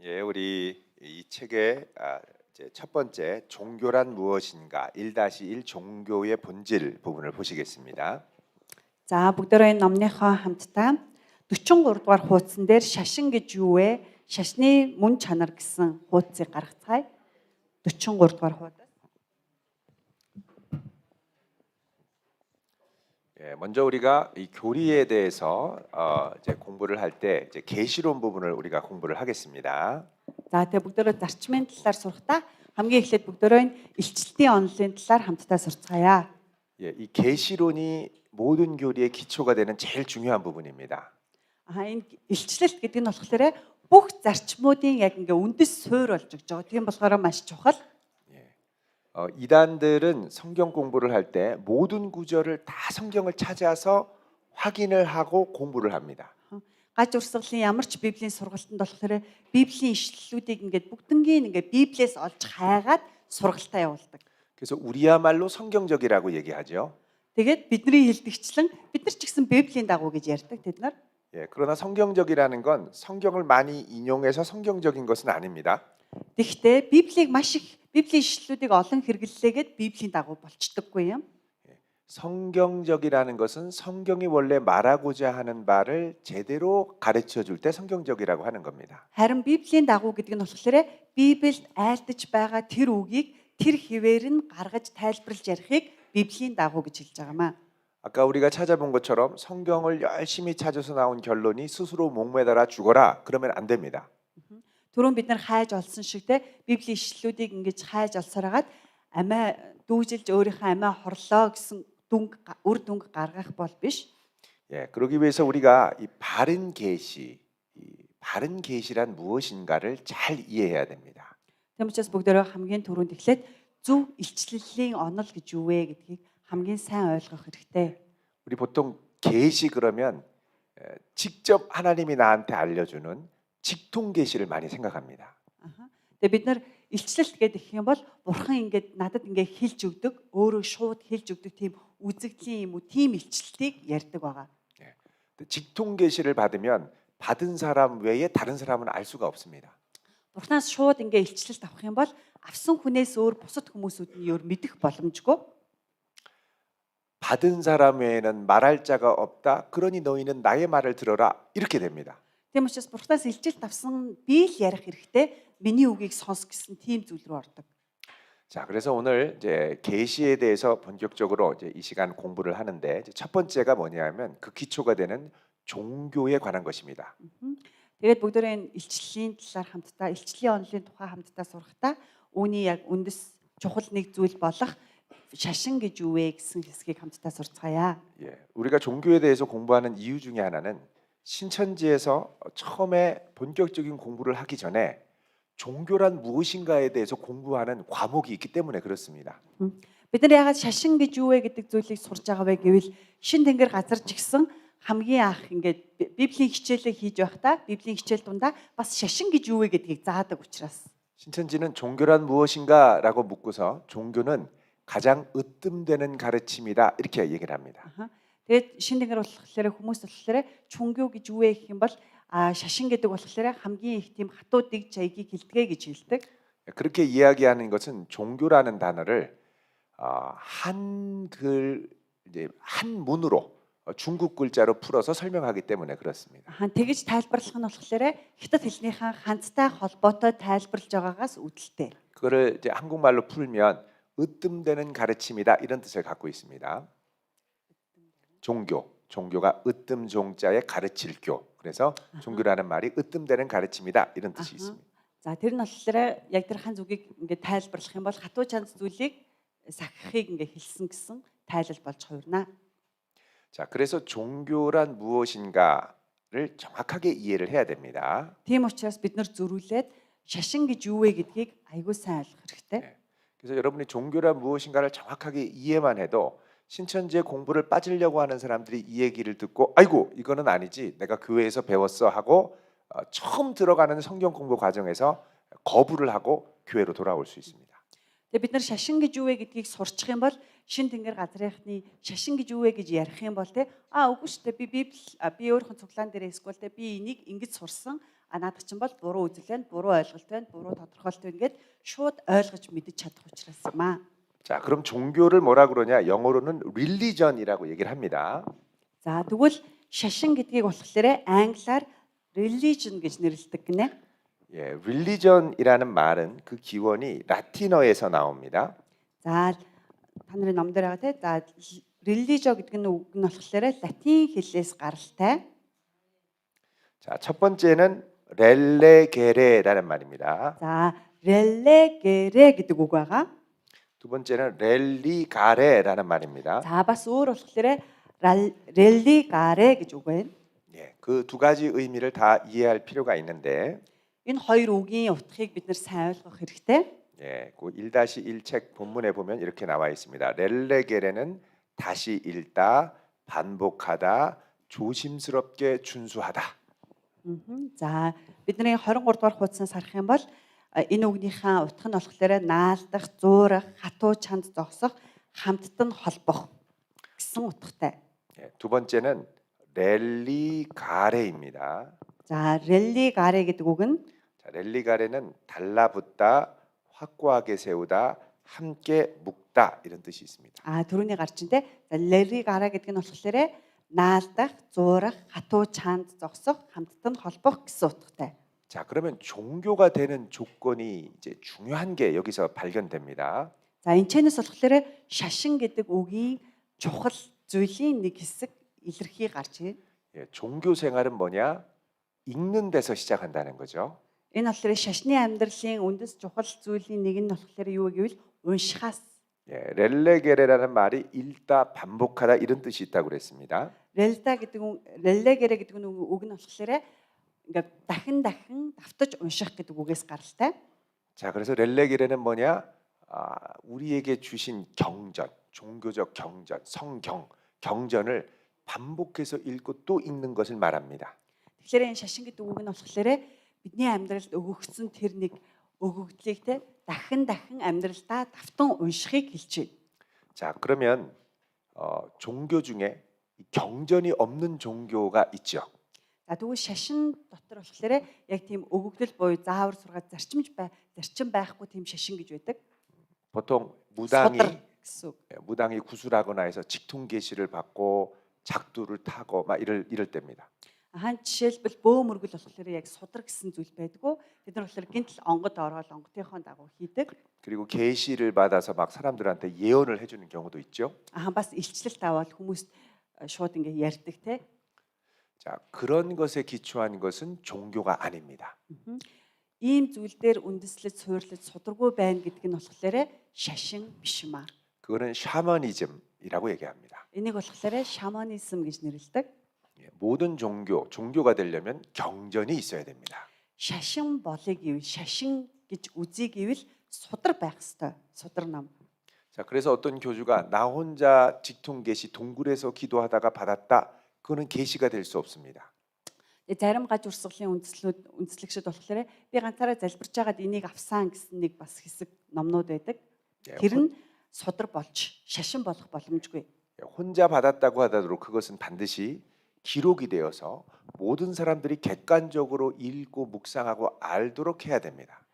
예, 우리 이 책의 이제 첫 번째 종교란 무엇인가 1-1 종교의 본질 부분을 보시겠습니다. За бүгдөө энэ номныхоо хамтдаа 43 дугаар хуудсан дээр шашин гэж юу вэ? Шашны мөн чанар гэсэн хуудсыг гаргацгаая. 43 дугаар хуудас. 예, 먼저 우리가 이 교리에 대해서 이제 공부를 할 때 이제 계시론 부분을 우리가 공부를 하겠습니다. За тэгээ бүгдөө зарчмын талаар сурахдаа хамгийн эхлээд бүгдөө илчлэлтийн онолын талаар хамтдаа сурцгаая. 예, 이 계시론이 모든 교리의 기초가 되는 제일 중요한 부분입니다. Энэ илчлэлт гэдэг нь болохоор бүх зарчмуудын яг ингээ үндэс суурь болж өгч байгаа. Тийм болохоор маш чухал. 이단들은 성경 공부를 할 때 모든 구절을 다 성경을 찾아서 확인을 하고 공부를 합니다. Гаж урсгалын ямар ч библийн сургалтанд болохоор библийн ишлэлүүдийг ингээд бүгднгийн ингээд библиэс олж хайгаад сургалтаа явуулдаг. 그래서 우리야말로 성경적이라고 얘기하죠. Тэгээд бидний хэлдэгчлэн бид нар ч гэсэн библийн дагуу гэж ярьдаг тэд нар. 예, 그러나 성경적이라는 건 성경을 많이 인용해서 성경적인 것은 아닙니다. Тэгэхдээ библийг маш их библийн ишлэлүүдийг олон хэрэглэлээгээд библийн дагуу болчдоггүй юм. 성경적이라는 것은 성경이 원래 말하고자 하는 바를 제대로 가르쳐 줄 때 성경적이라고 하는 겁니다. Харин библийн дагуу гэдэг нь болохоор Библиэд айлтж байгаа тэр үгийг тэр хിവэр нь гаргаж тайлбарлаж ярихыг библийн дагуу гэж хэлж байгаамаа. 아까 우리가 찾아본 것처럼 성경을 열심히 찾아서 나온 결론이 스스로 목매달아 죽어라 그러면 안 됩니다. Түрүүн бид нар хайж олсон шиг те библийн ишлэлүүдийг ингэж хайж олсороод амиа дүүжилж өөрийнхөө амиа хорлоо гэсэн үр дүнг гаргах бол биш. 예, 그러기 위해서 우리가 이 바른 계시란 무엇인가를 잘 이해해야 됩니다. Тийм учраас бүгдөө хамгийн түрүүнд эхлээд зөв илчлэлийн онол гэж юу вэ гэдгийг хамгийн сайн ойлгох хэрэгтэй. 우리 보통 계시 그러면 직접 하나님이 나한테 알려주는 직통 계시를 많이 생각합니다. Тэгээ бид нар илчлэлт гэдэг их юм бол бурхан ингээд надад ингээд хэлж өгдөг, өөрөө шууд хэлж өгдөг тийм үзэгдлийн юм уу, тийм илчлэлтийг ярьдаг байгаа. 예, 직통 계시를 받으면 받은 사람 외에 다른 사람은 알 수가 없습니다. Бурханаас шууд ингээд илчлэлт авах юм бол авсан хүнээс өөр бусад хүмүүсүүд нь өөр мэдэх боломжгүй. 받은 사람 외에는 말할 자가 없다. 그러니 너희는 나의 말을 들어라. 이렇게 됩니다. Тийм учраас Бурханаас илчлэлт авсан би л ярих хэрэгтэй, миний үгийг сонс гэсэн тийм зүйл рүү ордог. 자, 그래서 오늘 이제 계시에 대해서 본격적으로 이제 이 시간 공부를 하는데 이제 첫 번째가 뭐냐면 그 기초가 되는 종교에 관한 것입니다. Тэгээд бүгдөө энэ илчлэлийн талаар хамтдаа, илчлэлийн онолын тухай хамтдаа сурахдаа үүний яг үндэс чухал нэг зүйл болох шашин гэж юу вэ гэсэн хэсгийг хамтдаа сурцгаая. 예, 우리가 종교에 대해서 공부하는 이유 중에 하나는 신천지에서 처음에 본격적인 공부를 하기 전에 종교란 무엇인가에 대해서 공부하는 과목이 있기 때문에 그렇습니다. Бид нар ягаад шашин гэж юу вэ гэдэг зүйлийг сурж байгаа вэ гэвэл шин тэнгэр газар ч гэсэн хамгийн анх ингээд библийн хичээлээ хийж байхдаа библийн хичээл дундаа бас шашин гэж юу вэ гэдгийг заадаг учраас. 신천지는 종교란 무엇인가라고 묻고서 종교는 가장 으뜸되는 가르침이다 이렇게 얘기를 합니다. Тэгээд шин тэнгэр болохоор хүмүүс болохоор чунгю гэж юу вэ гэх юм бол шашин гэдэг болохоор хамгийн их тийм хатуу дэг чаягийг хэлдэгэ гэж хэлдэг. 그렇게 이야기하는 것은 종교라는 단어를 한글 이제 한문으로 중국 글자로 풀어서 설명하기 때문에 그렇습니다. Тэгэж тайлбарлах нь болохоор хятад хэлнийхэн ганцтай холбоотой тайлбарлаж байгаагаас үүдэлтэй. 그거를 이제 한국말로 풀면 으뜸되는 가르침이다 이런 뜻을 갖고 있습니다. 종교가 으뜸 종자에 가르칠 교. 그래서 종교라는 말이 으뜸되는 가르침이다 이런 뜻이 있습니다. За тэр нь болохоор яг тэр хан зүгийг ингээд тайлбарлах юм бол хатуу чанц зүйлийг сахихыг ингээд хэлсэн гэсэн тайлал болж хувирна. 자, 그래서 종교란 무엇인가를 정확하게 이해를 해야 됩니다. Тийм учраас бид нар зөрүүлээд шашин гэж юу вэ гэдгийг айгүй сайн ойлгох хэрэгтэй. 그래서 여러분이 종교란 무엇인가를 정확하게 이해만 해도 신천지의 공부를 빠지려고 하는 사람들이 이 얘기를 듣고 아이고 이거는 아니지 내가 교회에서 배웠어 하고 처음 들어가는 성경 공부 과정에서 거부를 하고 교회로 돌아올 수 있습니다. Тэгээ бид нар шашин гэж юу вэ гэдгийг сурчих юм бол шин тэнгэр газрынхны шашин гэж юу вэ гэж ярих юм бол те үгүй шүү дээ би өөрийнхөө цуглаан дээр эсвэл те би энийг ингэж сурсан наадах чинь бол буруу үзэл байна, буруу ойлголт байна, буруу тодорхойлт байна гэд шууд ойлгож мэдэж чадах учраас юм аа. 자, 그럼 종교를 뭐라 그러냐? 영어로는 religion이라고 얘기를 합니다. За тэгвэл шашин гэдгийг болохоор англиар religion гэж нэрлэдэг гинэ. 예, religion이라는 말은 그 기원이 라틴어에서 나옵니다. За та нарын ном дээр байгаа те. За religio гэдэг нь үг нь болохоор латин хэлээс гаралтай. 자, 첫 번째는 렐레게레라는 말입니다. За relegere гэдэг үг байгаа. 두 번째는 렐리가레라는 말입니다. За бас өөр болохоор religare гэж үг байна. 예, 그 두 가지 의미를 다 이해할 필요가 있는데 Энэ хоёр үгийн утгыг бид нар сайн ойлгох хэрэгтэй. 예, 그 1-1 책 본문에 보면 이렇게 나와 있습니다. 렐레게레는 다시 읽다, 반복하다, 조심스럽게 준수하다. За бидний 23 дугаар хуудасаас харах юм бол энэ үгнийхээ утга нь болохоор наалдах, зуурах, хатуу чанд зогсох, хамттан холбох гэсэн утгатай. 예, 두 번째는 렐리가레입니다. За religare гэдэг үг нь 자, 렐리가레는 달라붙다, 확고하게 세우다, 함께 묶다 이런 뜻이 있습니다. түрүүний гарчинтэй. За religare гэдэг нь болохоор наалдах, зуурах, хатуу чанд зогсох, хамттан холбох гэсэн утгатай. 자, 그러면 종교가 되는 조건이 이제 중요한 게 여기서 발견됩니다. За энэ чэнэс болохоор шашин гэдэг үгийн чухал зүйлийн нэг хэсэг илэрхий гарч ирнэ. 예, 종교 생활은 뭐냐? 읽는 데서 시작한다는 거죠. Энэ болохоор шашны амьдралын үндэс чухал зүйлийн нэг нь болохоор юу гэвэл уншихаас. 예, 렐레게레라는 말이 읽다, 반복하다 이런 뜻이 있다고 그랬습니다. Relegere гэдэг нь үг нь болохоор ингээд дахин давтаж унших гэдэг үгээс гаралтай. 자, 그래서 렐레게레는 뭐냐? 우리에게 주신 경전, 종교적 경전, 성경, 경전을 반복해서 읽고 또 읽는 것을 말합니다. Тэгэхээр энэ шашин гэдэг үг нь болохоор бидний амьдралд өгөгдсөн тэр нэг өгөгдлийг те дахин амьдралдаа давтан уншихыг хэлж байна. 자, 그러면 종교 중에 이 경전이 없는 종교가 있죠. За тэгвэл шашин дотор болохоор яг тийм өгөгдөл буюу заавар сургаад зарчим байхгүй тийм шашин гэж байдаг. 보통 Судар гэсэн үг. 무당이 구술하거나 해서 직통계시를 받고 작두를 타고 막 이럴 때입니다. Хан жишээлбэл бөө мөргөл болохоор яг судар гэсэн зүйл байдгүй. Бид нар болохоор гинтл онгод ороод онготынхоо дагуу хийдэг. 그리고 계시를 받아서 막 사람들한테 예언을 해주는 경우도 있죠. Хан бас илчлэлт аваад хүмүүст шууд ингээ ярьдаг те. 자, 그런 것에 기초한 것은 종교가 아닙니다. Ийм зүйл дээр үндэслэж суйрлаж сударгүй байна гэдэг нь болохоор шашин биш юм аа. 그거는 샤머니즘이라고 얘기합니다. Энийг болохоор шаманизм гэж нэрлэдэг. 예, 모든 종교가 되려면 경전이 있어야 됩니다. Шашин болыг гэвэл шашин гэж үзье гэвэл судар байх ёстой. Судар нам. 자, 그래서 어떤 교주가 나 혼자 직통계시 동굴에서 기도하다가 받았다. 그거는 계시가 될 수 없습니다. Зарим гаж урсгалын үндэслэгчд болохоор би ганцаараа залбирч байгаад энийг авсан гэсэн нэг бас хэсэг номнууд байдаг. Тэр нь судар болж шашин болох боломжгүй. 혼자 받았다고 하더라도 그것은 반드시 기록이 되어서 모든 사람들이 객관적으로 읽고 묵상하고 알도록 해야 됩니다.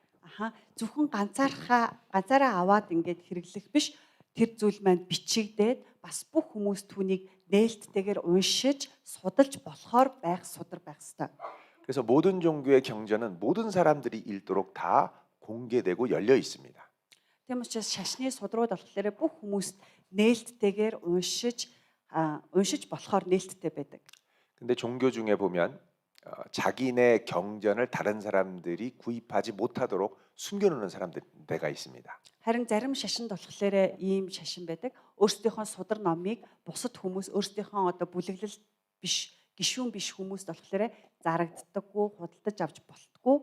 Зөвхөн ганцаараа аваад ингээд хэрэглэх биш. Тэр зүйл маань бичигдээд бас бүх хүмүүс түүнийг нээлттэйгээр уншиж судалж болохоор судар байх ёстой. 그래서 모든 종교의 경전은 모든 사람들이 읽도록 다 공개되고 열려 있습니다. Тийм учраас шашны судрууд болохоор бүх хүмүүст нээлттэйгээр уншиж болохоор нээлттэй байдаг. 근데 종교 중에 보면 자기네 경전을 다른 사람들이 구입하지 못하도록 숨겨놓는 사람들가 있습니다. Харин зарим шашинд болохоор ийм шашин байдаг. Өөрсдийнхөө судар номыг бусад хүмүүс өөрсдийнхөө одоо бүлэглэл биш, гишүүн биш хүмүүст болохоор зарагддаггүй, худалдаж авч болтгүй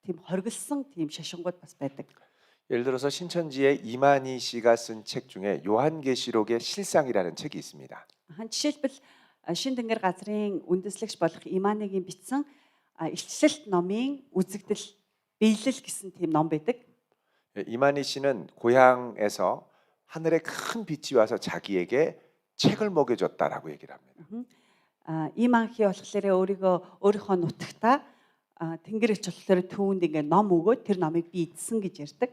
тийм хоригдсан тийм шашингууд бас байдаг. 예를 들어서 신천지의 이만희 씨가 쓴 책 중에 요한계시록의 실상이라는 책이 있습니다. Жишээлбэл Шин тэнгэр газрын үндэслэгч болох Иманыгийн бичсэн илчлэлт номын үзэгдэл биелэл гэсэн тийм ном байдаг. 이만희 씨는 고향에서 하늘에 큰 빛이 와서 자기에게 책을 먹여줬다라고 얘기를 합니다. Иманхи болохоор өөрийнхөө нутагтаа тэнгэр элч болохоор түүнд ингээ ном өгөөд тэр номыг би эзсэн гэж ярьдаг.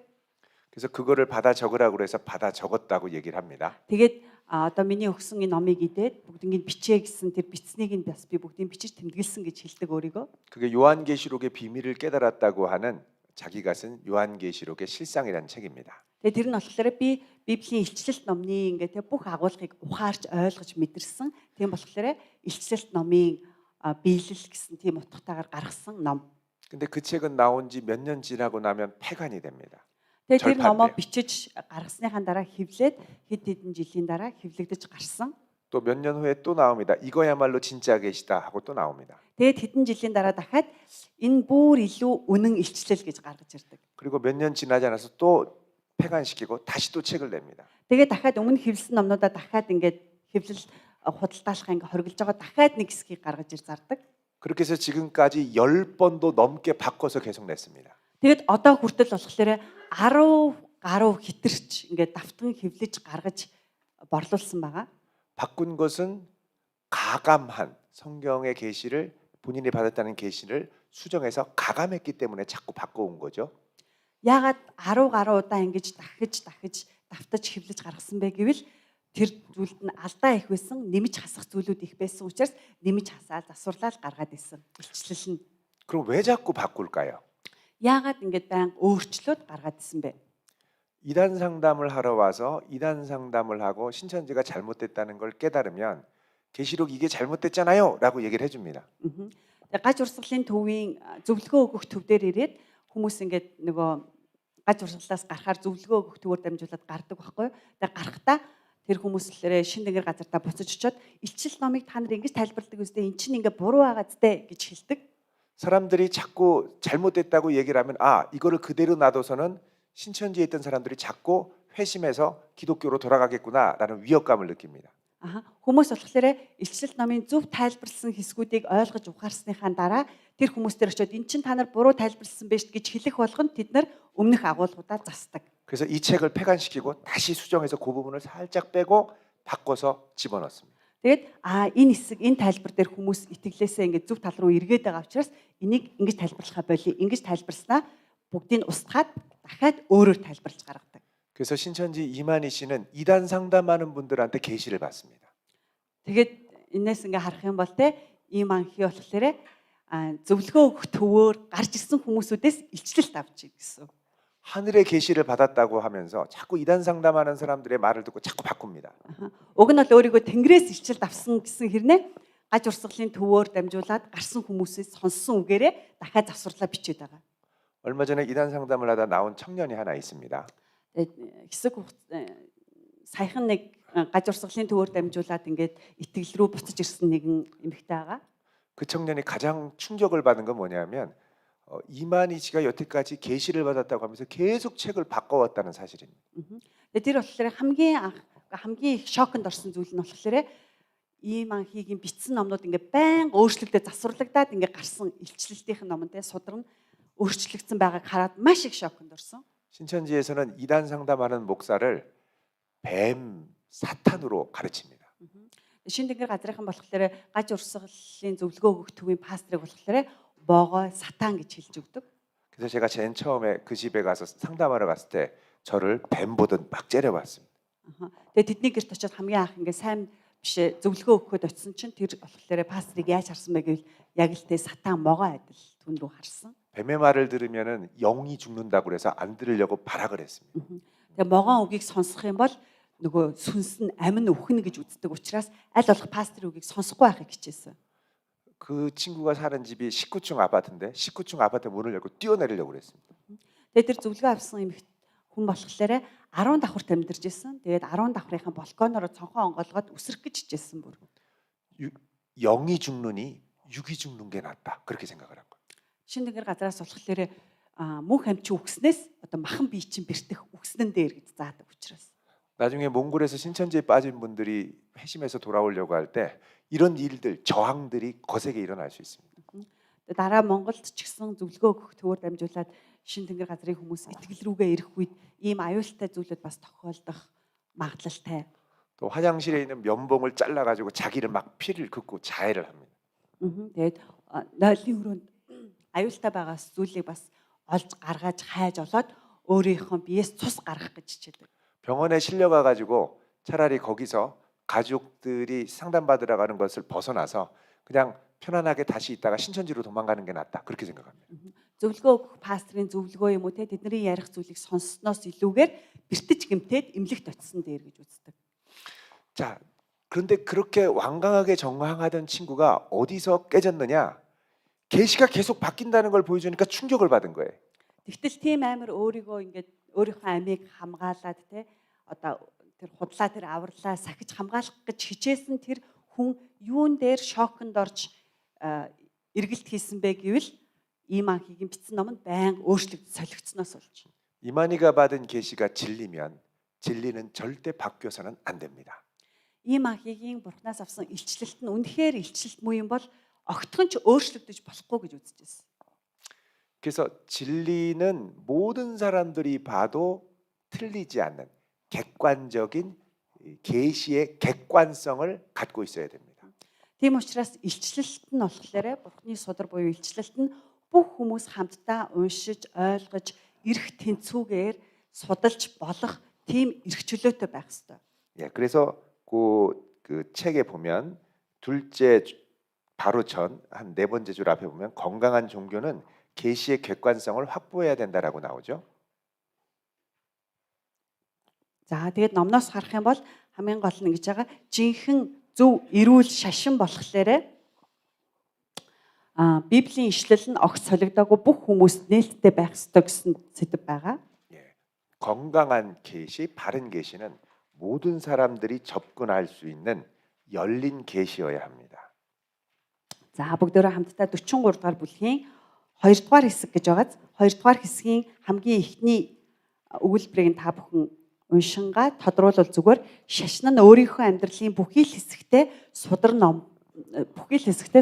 그래서 그거를 받아 적으라고 해서 받아 적었다고 얘기를 합니다. Тэгээд одоо миний өгсөн энэ номыг идээд бүгднийг бичээ гэсэн тэр бичснийг нь бас би бүгдийг бичиж тэмдэглэсэн гэж хэлдэг өөрийгөө. 그게 요한계시록의 비밀을 깨달았다고 하는 자기가 쓴 요한계시록의 실상이라는 책입니다. Тэгээд тэр нь болохоор би Библийн илчлэлт номны ингээ тэг бүх агуулгыг ухаарч ойлгож мэдэрсэн. Тийм болохоор илчлэлт номын биелэл гэсэн тийм утгатайгаар гаргасан ном. 근데 그 책은 나온 지 몇 년 지나고 나면 폐간이 됩니다. Тэгээд тэр номоо 절판돼요. бичиж гаргасныхаа дараа хэвлээд хэд хэдэн жилийн дараа хэвлэгдэж гарсан. 또 몇 년 후에 또 나옵니다. 이거야말로 진짜 계시다 하고 또 나옵니다. Тэгээд хэдэн жилийн дараа дахиад энэ бүр илүү үнэн илчлэл гэж гаргаж ирдэг. 그리고 몇 년 지나지 않아서 또 폐간시키고 다시 또 책을 냅니다. Тэгээд дахиад өмнө хэвлсэн номнуудаа дахиад ингээд хэвлэл худалдаалах ингээ хоригдж байгаа дахиад нэг хэсгийг гаргаж ир зардаг. 그렇게 해서 지금까지 10번도 넘게 바꿔서 계속 냈습니다. Тэгээд одоо хүртэл болохоор 10 гаруй хитэрч ингээд давтан хэвлэж гаргаж борлуулсан байгаа. 바꾼 것은 가감한 성경의 계시를 본인이 받았다는 계시를 수정해서 가감했기 때문에 자꾸 바꿔온 거죠. Яагаад 10 гаруй удаа ингэж дахиж давтаж хэвлэж гаргасан бэ гэвэл тэр зүйлд нь алдаа их байсан, нэмж хасах зүйлүүд их байсан учраас нэмж хасаал засварлал гаргаад исэн. Илчлэл нь 그럼 왜 자꾸 바꿀까요? яагаад ингэж байнга өөрчлөөд гаргаад исэн бэ? 이단 상담을 하러 와서 이단 상담을 하고 신천지가 잘못됐다는 걸 깨달으면 계시록 이게 잘못됐잖아요라고 얘기를 해줍니다. Тэгээд гаж урсгалын төвийн зөвлөгөө өгөх төв дээр ирээд хүмүүс ингээд нөгөө гаж урсгалаас гарахаар зөвлөгөө өгөх төвөөр дамжуулаад гардаг байхгүй. Тэгээд гарахдаа тэр хүмүүс лээрээ шин тэнгэр газартаа буцаж очиод илчил номыг та нар ингэж тайлбарладаг үстэй эн чинь ингээ буруу байгаа зү гэж хэлдэг. 사람들이 자꾸 잘못됐다고 얘기를 하면 아 이거를 그대로 놔둬서는 신천지에 있던 사람들이 자꾸 회심해서 기독교로 돌아가겠구나라는 위협감을 느낍니다. Хүмүүс болохоор илчлэлт номын зөв тайлбарлсан хэсгүүдийг ойлгож ухаарсныхаа дараа тэр хүмүүс дээр очиод эн чинь та нар буруу тайлбарлсан байж гэж хэлэх болгонд тэд нар өмнөх агуулгуудаа засдаг. 그래서 이 책을 폐간시키고 다시 수정해서 그 부분을 살짝 빼고 바꿔서 집어넣습니다. Тэгээд энэ хэсэг энэ тайлбар дээр хүмүүс итгэлээсээ ингээд зөв тал руу эргээд байгаа учраас энийг ингэж тайлбарлахаа болий. Ингэж тайлбарснаа бүгдийг устгаад дахиад өөрөөр тайлбарлаж гаргадаг. 그래서 신천지 이만희 씨는 이단 상담하는 분들한테 계시를 받습니다. Тэгээд энэс ингээ харах юм бол те ийм анхи болохоор зөвлөгөө өгөх төвөөр гарч ирсэн хүмүүсүүдээс илчлэлт авч ирсэн. 하늘의 계시를 받았다고 하면서 자꾸 이단 상담하는 사람들의 말을 듣고 자꾸 바꿉니다. Уг нь бол өөрийгөө тэнгэрээс илчлэлт авсан гэсэн хэрнээ гаж урсгалын төвөөр дамжуулаад гарсан хүмүүсээс сонссон үгээрээ дахиад завсарлаа бичээд байгаа. 얼마 전에 이단 상담을 하다 나온 청년이 하나 있습니다. Хэсэг саяхан нэг гаж урсгалын төвөөр дамжуулаад ингээд итгэл рүү буцаж ирсэн нэгэн эмэгтэй байгаа. 그 청년이 가장 충격을 받은 건 뭐냐면 이만희 씨가 여태까지 계시를 받았다고 하면서 계속 책을 바꿔왔다는 사실입니다. Тэгээд тэр болохоор хамгийн их шоконд орсон зүйл нь болохоор ийм анхигийн бичсэн номнууд ингээд байнга өөрчлөгдөж засварлагдаад ингээд гарсан илчлэлтийн номонтэй судран өөрчлөгдсөн байгааг хараад маш их шоконд орсон. 신천지에서는 이단 상담하는 목사를 뱀 사탄으로 가르칩니다. Шин тэнгэр газрынхан болохоор гаж урсгалын зөвлөгөө өгөх төвийн пастрыг болохоор боогоо сатан гэж хэлж өгдөг. 그래서 제가 제일 처음에 그 집에 가서 상담하러 갔을 때 저를 뱀 보듯 막 째려봤습니다. Тэгээд тэдний гэрт очиод хамгийн анх ингээ сайн биш зөвлөгөө өгөхөд очисон чинь тэр болохоор пастрыг яаж харсан бэ гэвэл яг л тэ сатан могоо адил түн рүү харсан. 뱀의 말을 들으면은 영이 죽는다고 그래서 안 들으려고 발악을 했습니다. Тэгээд могоо үгийг сонсох юм бол нөгөө сүнс нь амин өхнө гэж үздэг учраас аль болох пастрын үгийг сонсохгүй байхыг хичээсэн. 그 친구가 사는 집이 19층 아파트인데 19층 아파트 문을 열고 뛰어내리려고 그랬습니다. Тэгээд тэр зөвлөгөө авсан хүн болохоор 10 давхарт амьдарч ирсэн. Тэгээд 10 давхрынхаа балконоор цонхоо онгоолгоод үсрэх гэж хичээсэн бүр. 영이 죽느니 육이 죽는 게 낫다. 그렇게 생각을 한 거예요. Шин тэнгэр газраас болохоор мөнх амьч үгснээс одоо махан бие чинь бэртэх үгснэн дээр гэж заадаг учраас. 나중에 몽골에서 신천지에 빠진 분들이 회심해서 돌아오려고 할 때 이런 일들 저항들이 거세게 일어날 수 있습니다. дараа Монголд ч гэсэн зөвлөгөө өгөх төвөөр дамжуулаад шин тэнгэр газрын хүмүүс итгэл рүүгээ ирэх үед ийм аюултай зүйлүүд бас тохиолдох магадлалтай. 또 화장실에 있는 면봉을 잘라 가지고 자기를 막 피를 긋고 자해를 합니다. Тэгээд нойлын өрөөнд аюултай байгаа зүйлийг бас олж гаргаж хайж олоод өөрийнхөө биеэс цус гаргах гэж хичээдэг. 병원에 실려가 가지고 차라리 거기서 가족들이 상담받으러 가는 것을 벗어나서 그냥 편안하게 다시 있다가 신천지로 도망가는 게 낫다. 그렇게 생각합니다. Зөвлөгөө өгөх пастрын зөвлөгөө юм уу те тэдний ярих зүйлийг сонссноос илүүгээр бэртэж гэмтээд эмнэлэгт очисон дээр гэж үздэг. 자, 그런데 그렇게 완강하게 정황하던 친구가 어디서 깨졌느냐? 계시가 계속 바뀐다는 걸 보여주니까 충격을 받은 거예요. Тэгтэл тийм амар өөрийгөө ингээд өөрийнхөө амийг хамгаалаад те одоо тэр худлаа тэр авралаа сахиж хамгаалах гэж хичээсэн тэр хүн юун дээр шоконд орж эргэлт хийсэн бэ гэвэл ийм анхигийн бичсэн номонд байнга өөрчлөгдөж солигдсноос болж. 이만희가 받은 계시가 진리면 진리는 절대 바뀌어서는 안 됩니다. Ийм анхигийн бурхнаас авсан илчлэлт нь үнэхээр илчлэлт муу юм бол огтхон ч өөрчлөгдөж болохгүй гэж үзэж байсан. 그래서 진리는 모든 사람들이 봐도 틀리지 않는 객관적인 계시의 객관성을 갖고 있어야 됩니다. Тийм учраас илчлэлт нь болохоор бурхны судар буюу илчлэлт нь бүх хүмүүс хамтдаа уншиж, ойлгож, эрх тэнцүүгээр судалж болох тийм эрх чөлөөтэй байх ёстой. 예, 그래서 그 책에 보면 둘째 바로 전 한 네 번째 줄 앞에 보면 건강한 종교는 계시의 객관성을 확보해야 된다라고 나오죠. За тэгээд номноос харах юм бол хамгийн гол нь гэж байгаа жинхэнэ зөв эрүүл шашин болохоор Библийн ишлэл нь огт солигдоогүй бүх хүмүүст нээлттэй байх ёстой гэсэн сэдэв байгаа. 예, 건강한 계시, 바른 계시는 모든 사람들이 접근할 수 있는 열린 계시여야 합니다. За бүгдөө хамтдаа 43 дугаар бүлгийн 2 дугаар хэсэг гэж байгааз 2 дугаар хэсгийн хамгийн эхний өгүүлбэрийг та бүхэн уншингаа тодруулбал зүгээр шашин нь өөрийнхөө амьдралын бүхий л хэсэгтээ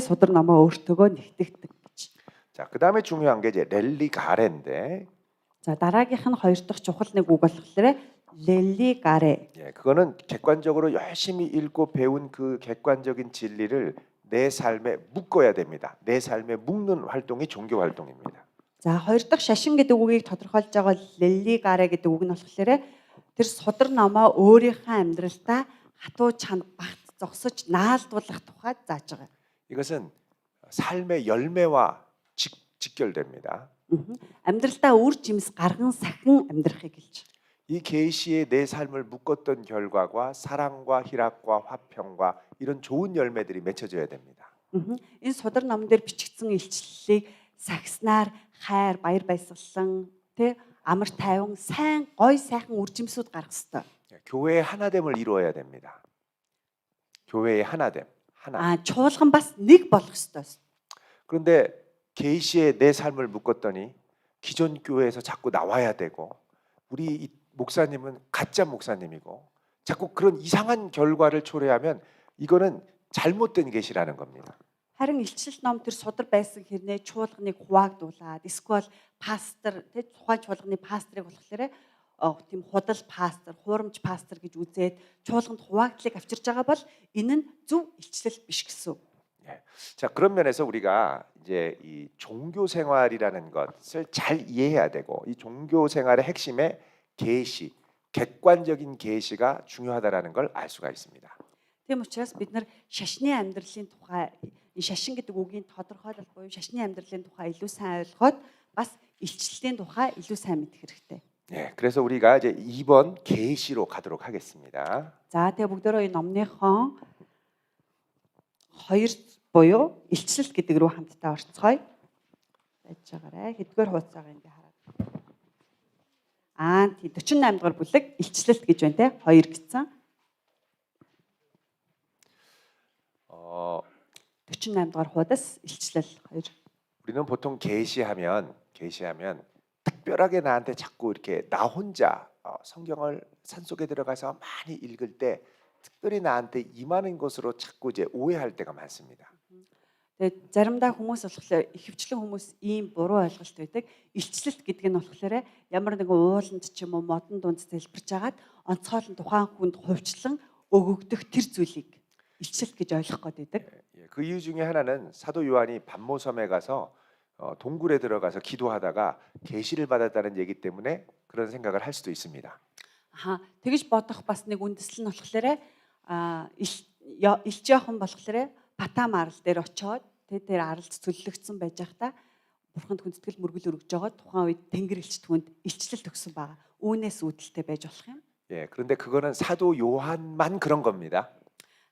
судар номоо өөртөөгөө нэгтгэдэг гэж. 자, 그다음에 중요한 게 이제 랠리 가레인데, За дараагийнх нь хоёр дахь чухал нэг үг болохоор 렐리 가레. 예, 그거는 객관적으로 열심히 읽고 배운 그 객관적인 진리를 내 삶에 묶어야 됩니다. 내 삶에 묶는 활동이 종교 활동입니다. За хоёр дахь шашин гэдэг үгийг тодорхойлж байгаа 렐ли 가레 гэдэг үг нь болохоор тэр судар номоо өөрийнхөө амьдралдаа хатуу чанд багт зогсож наалдуулах тухай зааж байгаа. 이것은 삶의 열매와 직결됩니다. амьдралдаа үр жимс гарган сахин амьдрахыг хэлж. 이 계시에 내 삶을 묶었던 결과가 사랑과 희락과 화평과 이런 좋은 열매들이 맺혀져야 됩니다. Энэ судар ном дээр бичигдсэн илчлэлийг сагснаар хайр, баяр баясгалан, тэ амар тайван, сайн, гой сайхан үр жимсүүд гаргах ёстой. 교회의 하나됨을 이루어야 됩니다. 교회의 하나됨, 하나. Чуулган бас нэг болох ёстой. 그런데 계시에 내 삶을 묶었더니 기존 교회에서 자꾸 나와야 되고 우리 이 목사님은 가짜 목사님이고 자꾸 그런 이상한 결과를 초래하면 이거는 잘못된 계시라는 겁니다. Харин илчлэл ном тэр судар байсан хэрнээ чуулганыг хуваагдуулаад эсвэл пастор тэ тухайн чуулганы пастрыг болохоор тийм худал пастор, хуурамч пастор гэж үзээд чуулганд хуваагдлыг авчирж байгаа бол энэ нь зөв илчлэл биш гэсэн. 자, 그런 면에서 우리가 이제 이 종교 생활이라는 것을 잘 이해해야 되고 이 종교 생활의 핵심에 계시, 객관적인 계시가 중요하다라는 걸 알 수가 있습니다. Тийм учраас бид нар шашны амьдралын тухай шашин гэдэг үгийн тодорхойлол буюу шашны амьдралын тухай илүү сайн ойлгоод бас илчлэлийн тухай илүү сайн мэдэх хэрэгтэй. 네, 그래서 우리가 이제 2번 계시로 가도록 하겠습니다. За тэгээ бүгдөө энэ номныхон 2 буюу илчлэлт гэдэг рүү хамтдаа орцгоё. Байж байгаарай. Хэдгээр хуудасаа ингэ хараад. 48 дугаар бүлэг илчлэлт гэж байна те 2 гэсэн. 48 дугаар хуудас илчлэл 2. 우리는 보통 계시하면 특별하게 나한테 자꾸 이렇게 나 혼자 성경을 산속에 들어가서 많이 읽을 때 특별히 나한테 임하는 것으로 자꾸 이제 오해할 때가 많습니다. Тэгээд заримдаа хүмүүс болохоор ихэвчлэн хүмүүс ийм буруу ойлголт байдаг. Илчлэлт гэдэг нь болохоор ямар нэгэн ууланд ч юм уу модон дунд залбирч агаад онцгойлон тухайн хүнд хувьчлан өгөгдөх тэр зүйлийг илчлэлт гэж ойлгох гээд байдаг. 그 이유 중에 하나는 사도 요한이 반모섬에 가서 동굴에 들어가서 기도하다가 계시를 받았다는 얘기 때문에 그런 생각을 할 수도 있습니다. Тэгж бодох бас нэг үндэслэл нь болохоор Илч Иохан болохоор Батам арал дээр очиод тэр аралд цөллөгдсөн байж байхдаа Бурханд хүндэтгэл мөргөл өргөж байгаа тухайн үед Тэнгэр элч түүнд илчлэл төгсөн байгаа. Үүнээс үүдэлтэй байж болох юм. 예, 그런데 그거는 사도 요한만 그런 겁니다.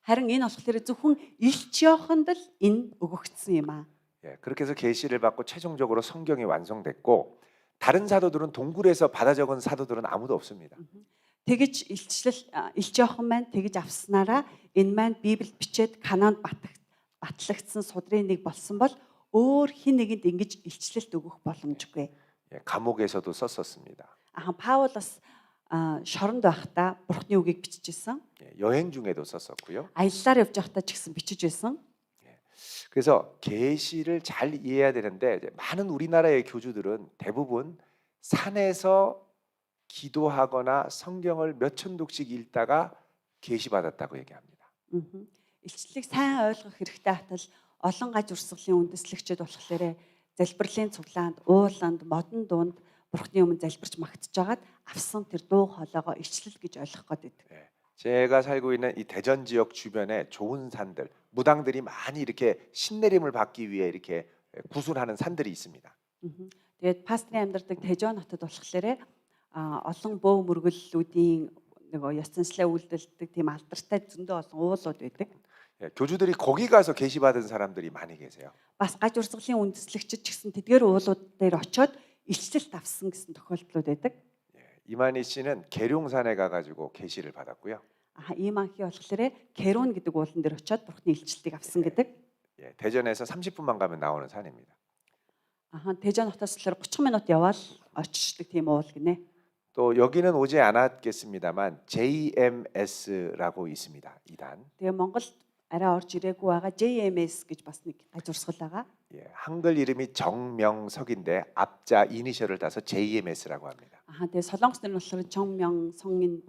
Харин энэ болохоор зөвхөн Илч Иоханд л энэ өгөгдсөн юм аа. 예, 그렇게 해서 계시를 받고 최종적으로 성경이 완성됐고 다른 사도들은 동굴에서 받아 적은 사도들은 아무도 없습니다. Тэгж Илч Иохан маань тэгж авснараа энэ маань Библиэд бичээд Канаанд батлагдсан судрын нэг болсон бол өөр хин нэгэнд ингэж илчлэлт өгөх боломжгүй. 예, 감옥에서도 썼었습니다. Паул бас шоронд байхдаа Бурхны үгийг бичижсэн. 예, 여행 중에도 썼었고요. Аяллаар явж байхдаа ч гэсэн бичиж байсан. 그래서 계시를 잘 이해해야 되는데 이제 많은 우리나라의 교주들은 대부분 산에서 기도하거나 성경을 몇 천독씩 읽다가 계시 받았다고 얘기합니다. Илчлэлийг сайн ойлгох хэрэгтэй хатал олон гаж урсгалын үндэслэгчид болохоор залбирлын цуглаанд, ууланд, модон дунд Бурхны өмнө залбирч магтж байгаад авсан тэр дуу хоолойгоо илчлэл гэж ойлгох гээд байдаг. 예, 제가 살고 있는 이 대전 지역 주변에 좋은 산들, 무당들이 많이 이렇게 신내림을 받기 위해 이렇게 구술하는 산들이 있습니다. Тэгээд пастрын амьдардаг Тэжон хотод болохоор олон бөө мөргөллүүдийн нөгөө ёс заншлаа үйлдэлдэг тийм алдартай зөндөө олон уулууд байдаг. 예, 교주들이 거기 가서 계시 받은 사람들이 많이 계세요. Бас гаж урсгалын үндэслэгчид ч гэсэн тэдгээр уулууд дээр очиод илчлэлт авсан гэсэн тохиолдлууд байдаг. 예, 이만희 씨는 계룡산에 가가지고 계시를 받았고요. Ийм анхи болохоор Керун гэдэг уулан дээр очиод Бурхны илчлэлтийг авсан гэдэг. 예, 대전에서 30분만 가면 나오는 산입니다. Тэжон хотоос болохоор 30 минут яваал очиждаг тийм уул гинэ. 또 여기는 오지 않았겠습니다만 JMS라고 있습니다. 이단. Тэгээ Монголд арай орж ирээгүй байгаа JMS гэж бас нэг гаж урсгал байгаа. 예, 한글 이름이 정명석인데 앞자 이니셜을 따서 JMS라고 합니다. Тэгээ солонгос нэр нь болохоор Чонмён Сонгин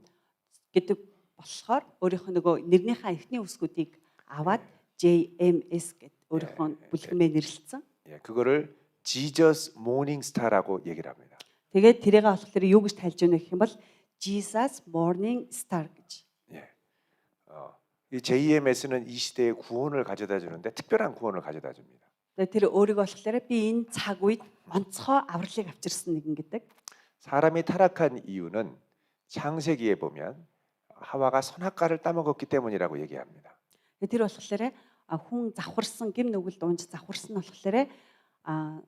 гэдэг болохоор өөрийнхөө нөгөө нэрнийхээ эхний үсгүүдийг аваад JMS гэд өөрийнхөө бүлгэмээр нэрлэлсэн. 예, 그거를 Jesus Morning Star라고 얘기를 합니다. Тэгээд тэрийг болохоор юу гэж тайлж өгнө гэх юм бол Jesus Morning Star гэж. 예, 이 JMS는 이 시대의 구원을 가져다 주는데 특별한 구원을 가져다 줍니다. Тэгээд тэр өөрийгөө болохоор би энэ цаг үед онцгой авралыг авчирсан нэгэн гэдэг. 사람이 타락한 이유는 창세기에 보면 하와가 선악과를 따먹었기 때문이라고 얘기합니다. Тэгээд тэр болохоор хүн завхарсан гим нүгэлд унж завхарсан нь болохоор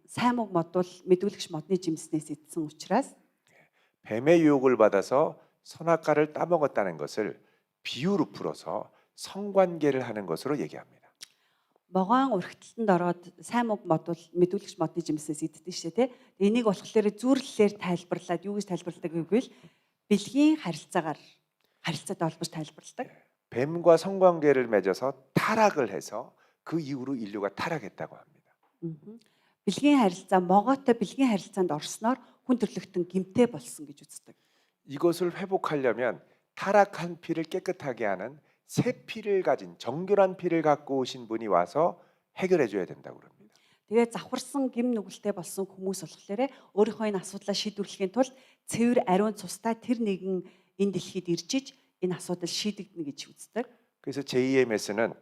сайн мог модул мэдүүлэгч модны жимснээс идсэн учраас 뱀의 유혹을 받아서 선악과를 따먹었다는 것을 비유로 풀어서 성관계를 하는 것으로 얘기합니다. могоон урагтлалтанд ороод сайн мог модул мэдүүлэгч модны жимснээс иддэг шүү дээ. Энийг болохоор зүйрлэлээр тайлбарлаад юу гэж тайлбарладаг гэвэл бэлгийн харилцаатай холбож тайлбарладаг. 뱀과 성관계를 맺어서 타락을 해서 그 이후로 인류가 타락했다고 합니다. Бэлгийн харилцаа могоотой бэлгийн харилцаанд орсноор хүн төрлөختөн гимтэй болсон гэж үздэг. 이것을 회복하려면 타락한 피를 깨끗하게 하는 새 피를 가진 정결한 피를 갖고 오신 분이 와서 해결해 줘야 된다고 그럽니다. Тэгээ завхарсан гим нүгэлтэй болсон хүмүүс болохоор өөрийнхөө энэ асуудлаа шийдвэрлэхийн тулд цэвэр ариун цустай тэр нэгэн энэ дэлхийд ирж иж энэ асуудал шийдэгдэнэ гэж үздэг. 그래서 JMS는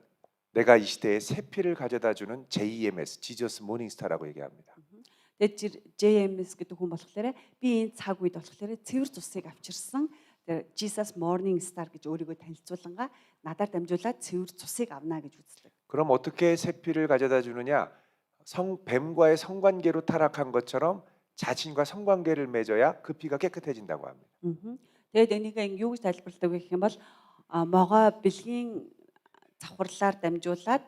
내가 이 시대에 새 피를 가져다 주는 JMS, 지저스 모닝스타라고 얘기합니다. Тэгээд JMS гэдэг хүн болохоор би энэ цаг үед болохоор цэвэр цусыг авчирсан Jesus Morning Star гэж өөрийгөө танилцуулангаа надаар дамжуулаад цэвэр цусыг авна гэж үздэг. 그럼 어떻게 새 피를 가져다 주느냐? 뱀과의 성관계로 타락한 것처럼 자신과 성관계를 맺어야 그 피가 깨끗해진다고 합니다. Тэгээд энийг юу гэж тайлбарладаг вэ гэх юм бол могоо бэлгийн завхарлаар дамжуулаад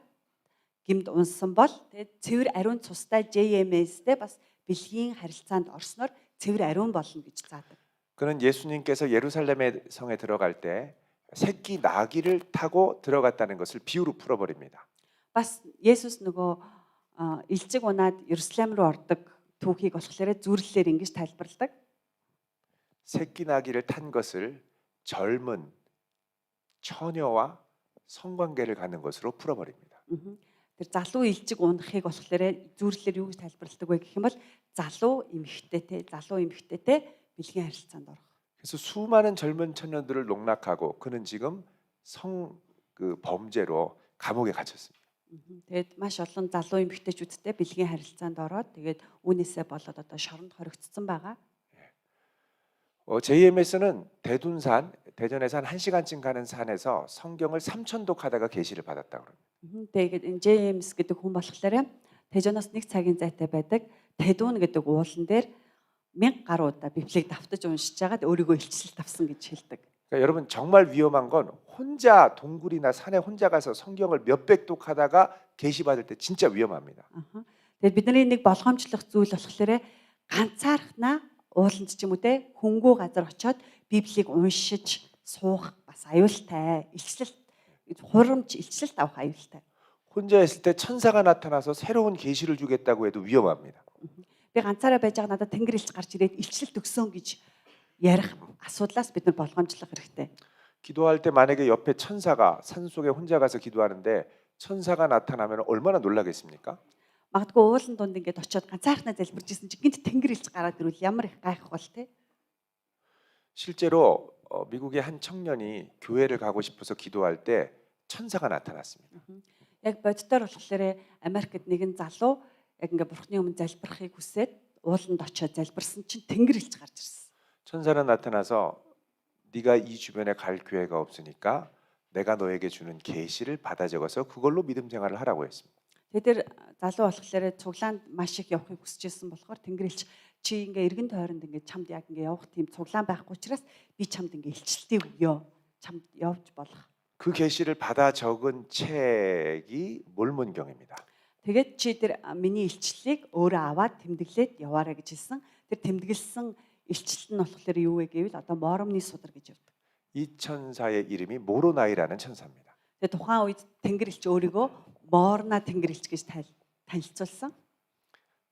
гимд унсан бол тэгээд цэвэр ариун цустай JMS-тэй бас бэлгийн харилцаанд орсноор цэвэр ариун болно гэж заадаг. 그는 예수님께서 예루살렘의 성에 들어갈 때 새끼 나귀를 타고 들어갔다는 것을 비유로 풀어버립니다. Бас Есүс нөгөө илчиг унаад Иерусалим руу ордог түүхийг болохоор зүрлэлээр ингэж тайлбарладаг. 새끼 나귀를 탄 것을 젊은 처녀와 성관계를 갖는 것으로 풀어버립니다. тэр залуу илжиг унахыг болохоор зүйрлэлээр юу гэж тайлбарладаг вэ гэх юм бол залуу эмэгтэйтэй бэлгийн харилцаанд орох. 그래서 수많은 젊은 청년들을 농락하고 그는 지금 성 그 범죄로 감옥에 gat혔습니다. Тэгээд маш олон залуу эмэгтэйчүүдтэй бэлгийн харилцаанд ороод тэгээд үүнээсээ болоод одоо шоронд хоригдсон байгаа. JMS는 대둔산, 대전에서 한 1시간쯤 가는 산에서 성경을 3,000독 하다가 계시를 받았다고 그럽니다. Тэгээд энэ James гэдэг хүн болохоор Тэжоноос 1 цагийн зайтай байдаг Тэдүүн гэдэг уулан дээр 1000 гаруй удаа Библийг давтаж уншиж байгаад өөрийгөө илчилэлт авсан гэж хэлдэг. 그러니까 여러분 정말 위험한 건 혼자 동굴이나 산에 혼자 가서 성경을 몇백 독 하다가 계시 받을 때 진짜 위험합니다. Тэгээд бидний нэг болгоомжлох зүйл болохоор ганцаархнаа ууланд ч юм уу те хөнгөө газар очиод Библийг уншиж суух бас аюултай. Илчилэлт авах аюултай. 혼자 있을 때 천사가 나타나서 새로운 계시를 주겠다고 해도 위험합니다. Би ганцаараа байж байгаа надад тэнгэр элч гарч ирээд илчилэлт өгсөн гэж ярих асуудлаас бид нар болгоомжлох хэрэгтэй. 기도할 때 만약에 옆에 천사가 산속에 혼자 가서 기도하는데 천사가 나타나면 얼마나 놀라겠습니까? Магадгүй уулан дунд ингээд очиод ганцаархнаа залбирж исэн чи гинт тэнгэр элч гараад ирвэл ямар их гайхах бол те. 실제로 미국의 한 청년이 교회를 가고 싶어서 기도할 때 천사가 나타났습니다. Яг боддоор болохоор Америкт нэгэн залуу яг ингээд бурхны өмнө залбирахыг хүсээд ууланд очиод залбирсан чинь тэнгэр элч гарч ирсэн. 천사는 나타나서 네가 이 주변에 갈 교회가 없으니까 내가 너에게 주는 계시를 받아 적어서 그걸로 믿음 생활을 하라고 했습니다. Тэгээд залуу болохоор цуглаанд маш их явахыг хүсэж байсан болохоор тэнгэр элч чи ингээ эргэн тойронд ингээ чамд яг ингээ явах тийм цуглаан байхгүй учраас би чамд ингээ илчилтийг өгөө. Чамд явж болох. 그 계시를 받아 적은 책이 몰몬경입니다. Тэгээд чи тэр миний илчлэлийг өөрөө аваад тэмдэглээд яваарай гэж хэлсэн. Тэр тэмдэглэсэн илчлэл нь болохоор юу вэ гэвэл одоо Мормны судар гэж явдаг. 이 천사의 이름이 모로나이라는 천사입니다. Тэгээд тухайн үед тэнгэр элч өөрийгөө Морна тэнгэр элч гэж танилцуулсан.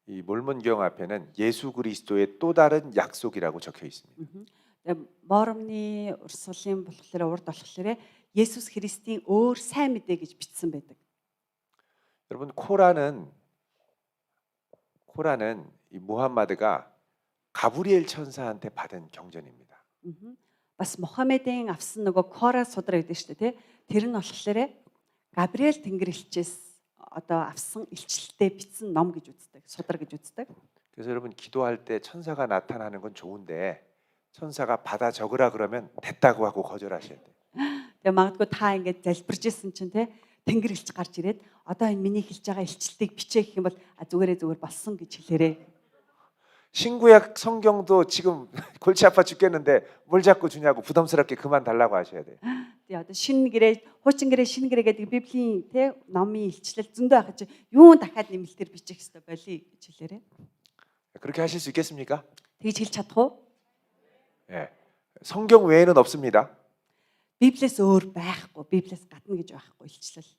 이 몰몬경 앞에는 예수 그리스도의 또 다른 약속이라고 적혀 있습니다. Тэгээд Мормны урсгалын болохоор урд болохоор Есүс Христийн өөр сайн мэдээ гэж бичсэн байдаг. 여러분 코란은 이 무함마드가 가브리엘 천사한테 받은 경전입니다. Бас Мухаммедийн авсан нөгөө Кора судар гэдэг шүү дээ, тэр нь болохоор Габриэл тэнгэр элчээс одоо авсан илчлэлтэй бичсэн ном гэж үздэг, судар гэж үздэг. 그래서 여러분 기도할 때 천사가 나타나는 건 좋은데 천사가 받아 적으라 그러면 됐다고 하고 거절하셔야 돼요. Тэгээ магадгүй та ингэж залбирж исэн чинь те тэнгэр элч гарч ирээд одоо энэ миний хэлж байгаа илчлэлтийг бичээ гэх юм бол зүгээр болсон гэж хэлээрэй. 신구약 성경도 지금 골치 아파 죽겠는데 뭘 자꾸 주냐고 부담스럽게 그만 달라고 하셔야 돼요. Тэгээ одоо шинэ гэрээ, хуучин гэрээ, шинэ гэрээ гэдэг Библийн те номын илчлэл зөндөө ахаж юу дахиад нэмэлтээр бичих хэрэгтэй болий гэж хэлээрэй. 그렇게 하실 수 있겠습니까? Тэгж хэлж чадах уу? 예. 성경 외에는 없습니다. Библиэс өөр байхгүй, Библиэс гадна гэж байхгүй илчлэл.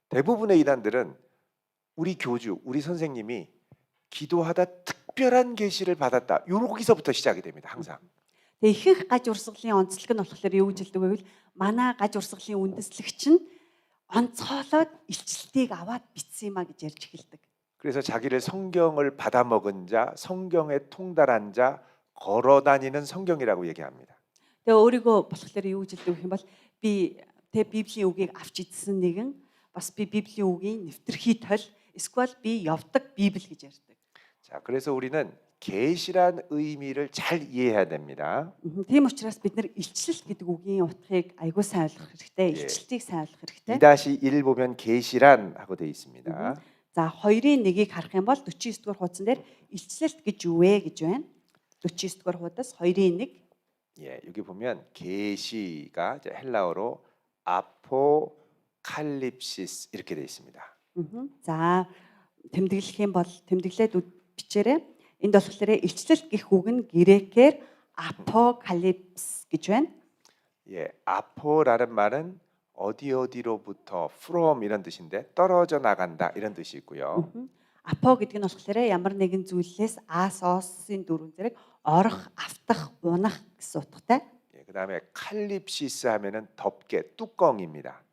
대부분의 이단들은 우리 교주, 우리 선생님이 기도하다 특별한 계시를 받았다. 여기서부터 시작이 됩니다. 항상. Тэгээ ихэнх гаж урсгалын онцлог нь болохоор юу гэж хэлдэг вэ гэвэл манай гаж урсгалын үндэслэгч нь онцгойлоод илчлэлтийг аваад бичсэн юм а гэж ярьж эхэлдэг. 그래서 자기를 성경을 받아먹은 자, 성경에 통달한 자, 걸어다니는 성경이라고 얘기합니다. Тэгээ өөрийгөө болохоор юу гэж хэлдэг юм бол би тэг Библийн үгийг авч идсэн нэгэн бас би Библийн үгийн нэвтрхий тол эсвэл би явдаг Библи гэж ярьдаг. 자, 그래서 우리는 계시란 의미를 잘 이해해야 됩니다. Тийм учраас бид нар илчлэл гэдэг үгийн утгыг айгүй сайн ойлгох хэрэгтэй. илчлэлтийг сайн ойлгох хэрэгтэй. 2-1 보면 계시란 하고 되어 있습니다. За 2-ын 1-ийг харах юм бол 49 дугаар хуудсан дээр илчлэлт гэж юу вэ гэж байна. 49 дугаар хуудас 2-ын 1. 예, 여기 보면 계시가 이제 헬라어로 아포칼립시스 이렇게 되어 있습니다. За тэмдэглэх юм бол тэмдэглээд бичээрэй. Энд болохоор илчлэлт гэх үг нь грекээр апокалипс гэж байна. 예, 아포라는 말은 어디로부터 from 이런 뜻인데 떨어져 나간다 이런 뜻이 있고요. Апо гэдэг нь болохоор ямар нэгэн зүйлээс Асосын дөрвөн зэрэг орох, автах, унах гэсэн утгатай. 예, 그다음에 칼립시스 하면은 덮개, 뚜껑입니다.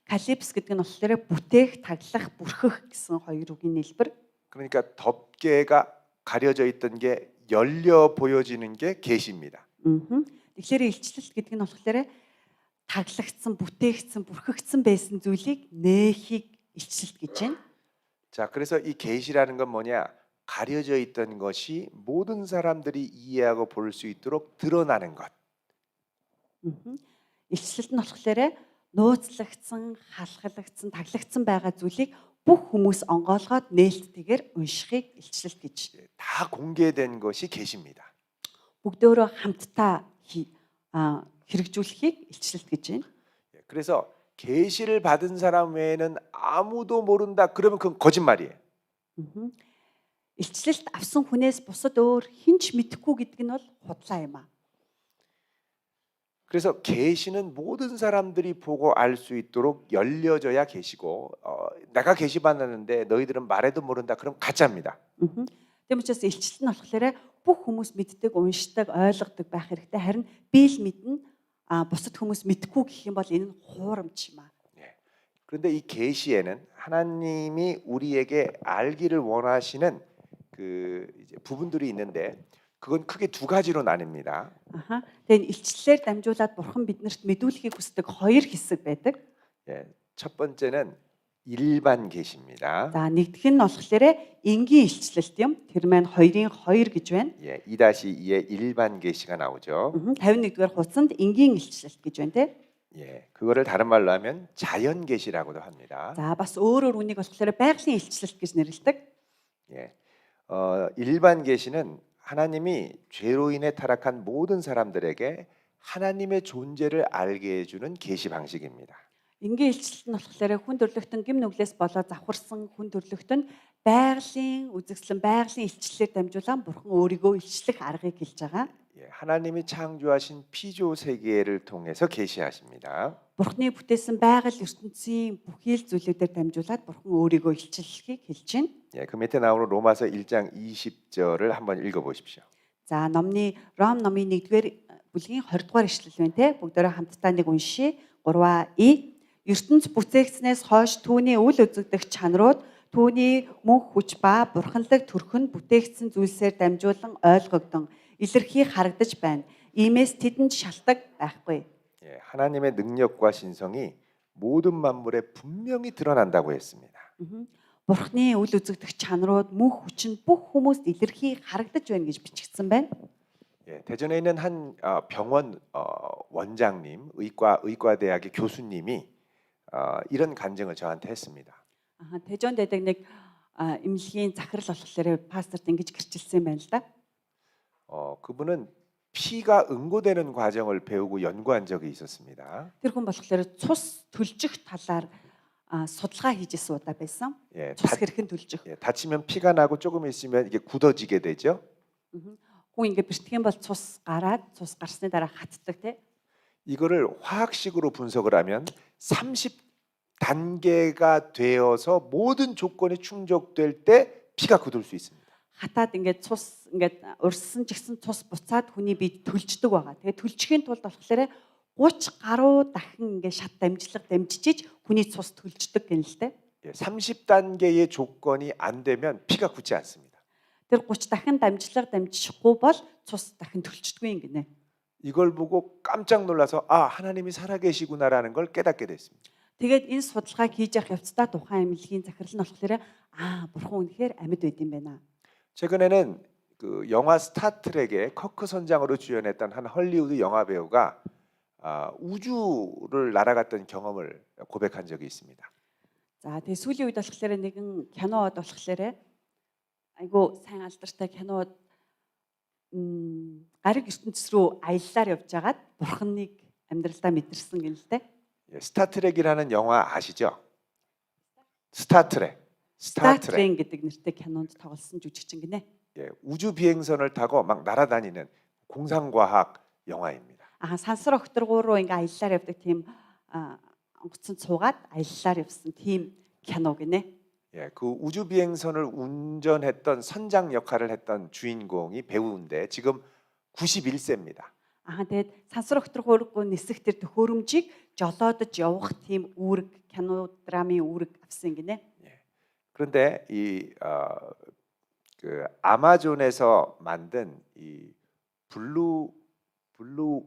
Калипс гэдэг нь болохоор бүтээх, таглах, бүрхэх гэсэн хоёр үгийн хэлбэр. 그러니까 덮개가 가려져 있던 게 열려 보여지는 게 계시입니다. Тэгэхээр илчлэлт гэдэг нь болохоор таглагдсан, бүтээгдсэн, бүрхэгдсэн байсан зүйлийг нээхийг илчлэлт гэж байна. 자, 그래서 이 계시라는 건 뭐냐? 가려져 있던 것이 모든 사람들이 이해하고 볼 수 있도록 드러나는 것. Илчлэлт нь болохоор нууцлагдсан, халахлагдсан, таглагдсан байгаа зүйлийг бүх хүмүүс онгоолгоод нээлттэйгээр уншихыг илчлэлт гэж. 다 공개된 것이 계시입니다. Бүгдөө хамтдаа хэрэгжүүлэхийг илчлэлт гэж байна. 그래서 계시를 받은 사람 외에는 아무도 모른다. 그러면 그건 거짓말이에요. Илчлэлт авсан хүнээс бусад өөр хинч мэдэхгүй гэдэг нь бол худлаа юм аа. 그래서 계시는 모든 사람들이 보고 알 수 있도록 열려져야 계시고 내가 계시 받았는데 너희들은 말해도 모른다. 그럼 가짜입니다. Тийм учраас илчлэлт нь болохоор бүх хүмүүс мэддэг, уншдаг, ойлгодог байх хэрэгтэй. Харин би л мэднэ, бусад хүмүүс мэдэхгүй гэх юм бол энэ нь хуурамч юм аа. 그런데 이 계시에는 하나님이 우리에게 알기를 원하시는 그 이제 부분들이 있는데 그건 크게 두 가지로 나뉩니다. Тэгээд илчлэлээр дамжуулаад бурхан биднэрт мэдүүлэхийг хүсдэг хоёр хэсэг байдаг. 첫 번째는 일반 계시입니다. За нэгдүгээр нь болохоор энгийн илчлэлт юм. Тэр маань 2-ын 2 гэж байна. 2-2의 일반 계시가 나오죠. 51-р хуудсанд энгийн илчлэлт гэж байна те. 그거를 다른 말로 하면 자연 계시라고도 합니다. За бас өөрөөр үнийг болохоор байгалийн илчлэлт гэж нэрлэдэг. 일반 계시는 하나님이 죄로 인해 타락한 모든 사람들에게 하나님의 존재를 알게 해주는 계시 방식입니다. Энгийн илчлэлт нь болохоор хүн төрлөختөн гим нүглээс болоод завхарсан хүн төрлөختөнд байгалийн үзэгслэн, байгалийн илчлэлээр дамжуулан бурхан өөрийгөө илчлэх аргыг хэлж байгаа. 하나님이 창조하신 피조 세계를 통해서 계시하십니다. Бурханы бүтээсэн байгаль ертөнцийн бүхий л зүйлүүдээр дамжуулаад бурхан өөрийгөө илчлэхийг хэлж байна. 그 밑에 나오는 로마서 1장 20절을 한번 읽어 보십시오. За номны Ром номын 1-р бүлгийн 20-р ишлэл байна те. Бүгдээрээ хамтдаа нэг уншия. 3И ертөнц бүтээгдснээс хойш түүний үл үзэгдэх чанарууд түүний мөнх хүч ба бурханлаг төрхөнд бүтээгдсэн зүйлсээр дамжуулан ойлгогдсон илэрхий харагдаж байна. Иймээс тэдэнд шалтгаан байхгүй. 하나님의 능력과 신성이 모든 만물에 분명히 드러난다고 했습니다. Бурхны үл үзэгдэх чанарууд мөнх хүч нь бүх хүмүүст илэрхий харагдаж байна гэж бичигдсэн байна. 대전에 있는 한 병원 원장님, 의과대학의 교수님이 이런 간증을 저한테 했습니다. Тэжон дэдэг нэг эмнэлгийн захирал болохоор пасторт ингэж гэрчилсэн байна л да. 그분은 피가 응고되는 과정을 배우고 연구한 적이 있었습니다. Тэр хүн болохоор цус төлжих талаар судалгаа хийж ирсэн удаа байсан. Цус хэрхэн төлжих. 다치면 피가 나고 조금 있으면 이게 굳어지게 되죠. Хүн ингэ бэртэх юм бол цус гараад цус гарсны дараа хатдаг те. 이거를 화학식으로 분석을 하면 30단계가 되어서 모든 조건이 충족될 때 피가 굳을 수 있습니다. Хатаад ингээд цус ингээд урссан ч гэсэн цус буцаад хүний биед төлждөг байгаа. Тэгээ төлчихийн тулд болохоор 30 гаруй дахин ингээд шат дамжиж хүний цус төлждөг гэнэ л дээ. 30단계의 조건이 안 되면 피가 굳지 않습니다. Тэр 30 дахин дамжихгүй бол цус дахин төлждөггүй юм гинэ. 이걸 보고 깜짝 놀라서 하나님이 살아계시구나라는 걸 깨닫게 됐습니다. Тэгээд энэ судалгааг хийж явах явцдаа тухайн эмнэлгийн захирал нь болохоор бурхан үнэхээр амьд байд юм байна. 최근에는 그 영화 스타트rek의 커크 선장으로 주연했던 한 헐리우드 영화 배우가 우주를 날아갔던 경험을 고백한 적이 있습니다. За тэгээ сүүлийн үед болохоор нэгэн кинод болохоор айгу сайн алдартай кинод гариг ертөнцийн рүү аяллаар явж байгаад бурханыг амьдралдаа мэдэрсэн гэнэ л дээ. 스타트rek이라는 영화 아시죠? 스타트렉 гэдэг нэртэй кинонд тоглосон жүжигчин гинэ. 우주 비행선을 타고 막 날아다니는 공상과학 영화입니다. Сансар окторгуу руу ингээ аяллаар явдаг тийм онгоцонд суугаад аяллаар явсан тийм кино гинэ. 그 우주 비행선을 운전했던 선장 역할을 했던 주인공이 배우인데 지금 91세입니다. Тэгээд сансар огторгуургүй нисэх тэр төхөөрөмжийг жолоодож явах тийм үүрэг, кино драмын үүрэг авсан гинэ. 그런데 그 아마존에서 만든 이 블루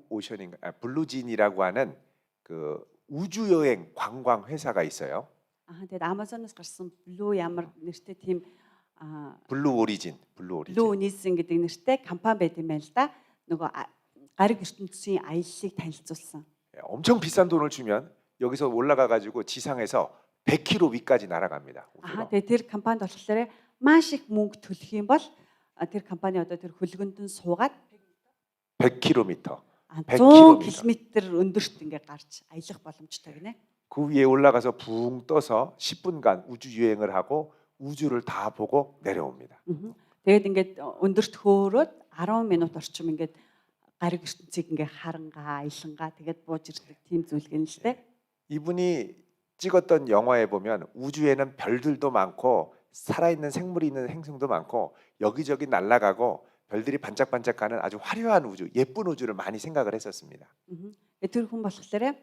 오션인가 블루진이라고 하는 그 우주 여행 관광 회사가 있어요. Тэгээд Amazon-оос гарсан Blue ямар нэртэй тийм 블루 오리진. Blue Nielsen гэдэг нэртэй компани байт юм байна л да. Нөгөө гариг ертөнцийн аяллыг танилцуулсан. 엄청 비싼 돈을 주면 여기서 올라가 가지고 지상에서 100km 위까지 날아갑니다. 우주로. Тэгээд тэр компанид болохоор маш их мөнгө төлөх юм бол тэр компани одоо тэр хөлгөнд нь суугаад 100km. 100 км өндөрт ингээ гарч аялах боломжтой гинэ. 그 위에 올라가서 붕 떠서 10분간 우주 여행을 하고 우주를 다 보고 내려옵니다. Тэгээд ингээд өндөрт хөөрөөд 10 минут орчим ингээд гариг ертөнцийг ингээ харангаа, аялангаа тэгээд бууж ирдэг тийм зүйл гэнэ л дээ. 이분이 찍었던 영화에 보면 우주에는 별들도 많고 살아있는 생물이 있는 행성도 많고 여기저기 날아가고 별들이 반짝반짝하는 아주 화려한 우주, 예쁜 우주를 많이 생각을 했었습니다. Тэр хүн болохоор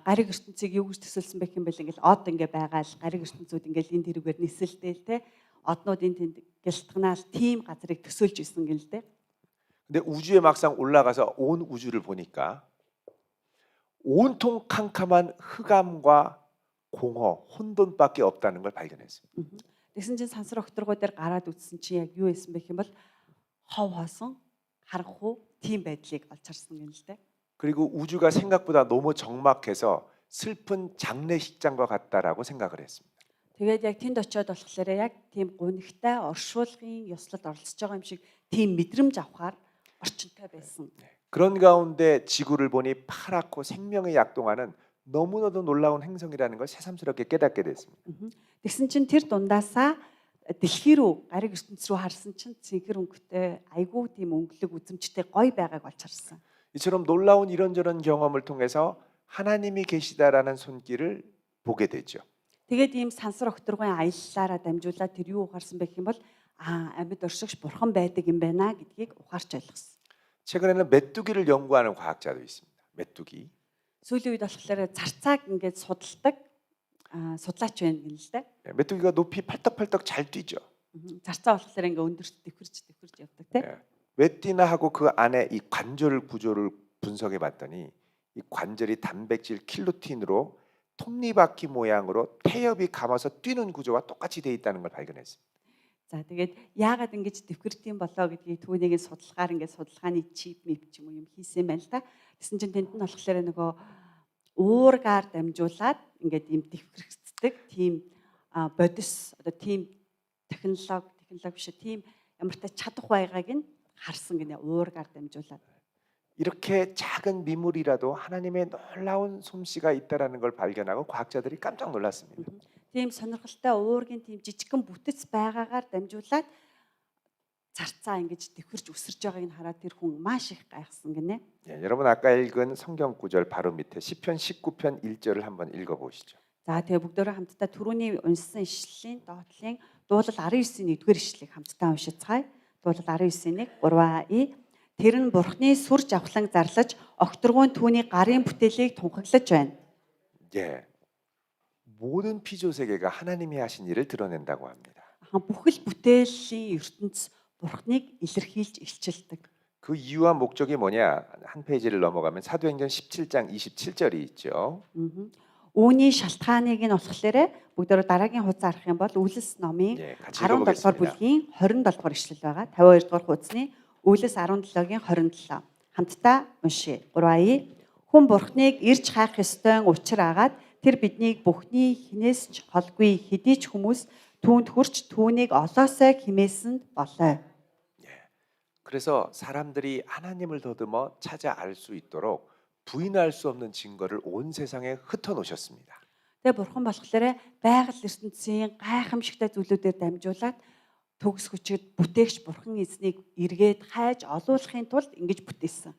гариг ертөнцийг юу гэж төсөөлсөн байх юм бэ? Ингээл од ингээ байгаал гариг ертөнцүүд ингээл энэ тэрүүгээр нисэлтэйл те однууд энэ тэнд гэлтгнаал тийм газрыг төсөөлж исэн гэл дээ. 근데 우주에 막상 올라가서 온 우주를 보니까 온통 캄캄한 흑암과 공허, 혼돈밖에 없다는 걸 발견했습니다. Тэгсэн чинь сансар окторгоо дээр гараад үзсэн чинь яг юу байсан бэ гэх юм бол хов хоосон харахгүй тийм байдлыг олж харсан гэнэ л дээ. 그리고 우주가 생각보다 너무 적막해서 슬픈 장례식장과 같다라고 생각을 했습니다. Тэгээд яг тэнд очиод болохоор яг тийм гунигтай оршуулгын ёслолд оролцож байгаа юм шиг тийм мэдрэмж авахаар орчинтой байсан. 그런 가운데 지구를 보니 파랗고 생명의 약동하는 너무나도 놀라운 행성이라는 걸 새삼스럽게 깨닫게 됐습니다. Тэгсэн чинь тэр дундаасаа дэлхий рүү гариг ертөнц рүү харсан чинь цэнхэр өнгөтэй айгүй тийм өнгөлөг үзэмжтэй гоё байгааг олж харсан. 이처럼 놀라운 이런저런 경험을 통해서 하나님이 계시다라는 손길을 보게 되죠. Тэгээд ийм сансар окторгын аяллаараа дамжуулаад тэр юу ухаарсан бэ гэх юм бол амьд оршигч бурхан байдаг юм байна гэдгийг ухаарч ойлгосон. 최근에는 메뚜기를 연구하는 과학자도 있습니다. 메뚜기. Сүүлийн үед болохоор зарцааг ингээд судалдаг судлаач байна гэнэ л дээ. 메뚜기가 높이 팔떡팔떡 잘 뛰죠. Зарцаа болохоор ингээд өндөрт дэвхэрж явдаг тийм. 왜 뛰나 하고 그 안에 이 관절 구조를 분석해 봤더니 이 관절이 단백질 킬루틴으로 톱니바퀴 모양으로 태엽이 감아서 뛰는 구조와 똑같이 돼 있다는 걸 발견했습니다. За тэгээд яагаад ингэж дэвхэрдэм болоо гэдгийг түүнийг судалгаар ингээд судалгааны чип мэп ч юм уу юм хийсэн байна л да. Тэсэн чинь тэнд нь болохоор нөгөө уургаар дамжуулаад ингээд ийм дэвхэрэгцдэг тийм бодис одоо тийм технологи биш тийм ямартай чадах байгааг нь харсан гинэ уургаар дамжуулаад. 이렇게 작은 미물이라도 하나님의 놀라운 솜씨가 있다라는 걸 발견하고 과학자들이 깜짝 놀랐습니다. Тийм сонирхолтой уургийн тийм жижигхэн бүтэц байгаагаар дамжуулаад зарцаа ингэж дэвхэрж өсөрж байгааг нь хараад тэр хүн маш их гайхсан гинэ. 예, 여러분 아까 읽은 성경 구절 바로 밑에 시편 19편 1절을 한번 읽어 보시죠. За тэгээ бүгдөө хамтдаа түрүүний уншсан ишлэлийн доотлын дуулал 19-ийн 1-р ишлэгийг хамтдаа уншицгаая. Дуулал 19-ийн 1 Тэр нь Бурхны сүр жавхлан зарлаж окторгуун түүний гарын бүтээлийг тунхаглаж байна. 예, 모든 피조 세계가 하나님이 하신 일을 드러낸다고 합니다. Бүхэл бүтээлийн ертөнц Бурхныг илэрхийлж илчилдэг. 그 이유와 목적이 뭐냐? 한 페이지를 넘어가면 사도행전 17장 27절이 있죠. Үүний шалтгааныг нь болохоор бүгдөө дараагийн хуудас харах юм бол Үлс номын 17-р бүлгийн 27-р ишлэл байгаа. 52-р хуудасны Үлс 17-гийн 27. Хамтдаа уншъя. 3 Хүн Бурхныг ирж хайх ёстой учир агаад тэр биднийг бүхний хинээс ч холгүй хэдий ч хүмүүс түүнд хүрч түүнийг олоосой химээсэнд болоо. 그래서 사람들이 하나님을 더듬어 찾아 알 수 있도록 부인할 수 없는 증거를 온 세상에 흩어 놓으셨습니다. Тэгээ бурхан болохоор байгаль ертөнцийн гайхамшигтай зүйлүүдээр дамжуулаад төгс хүчихэд бүтээгч бурхан эзнийг эргээд хайж олуулахын тулд ингэж бүтээсэн.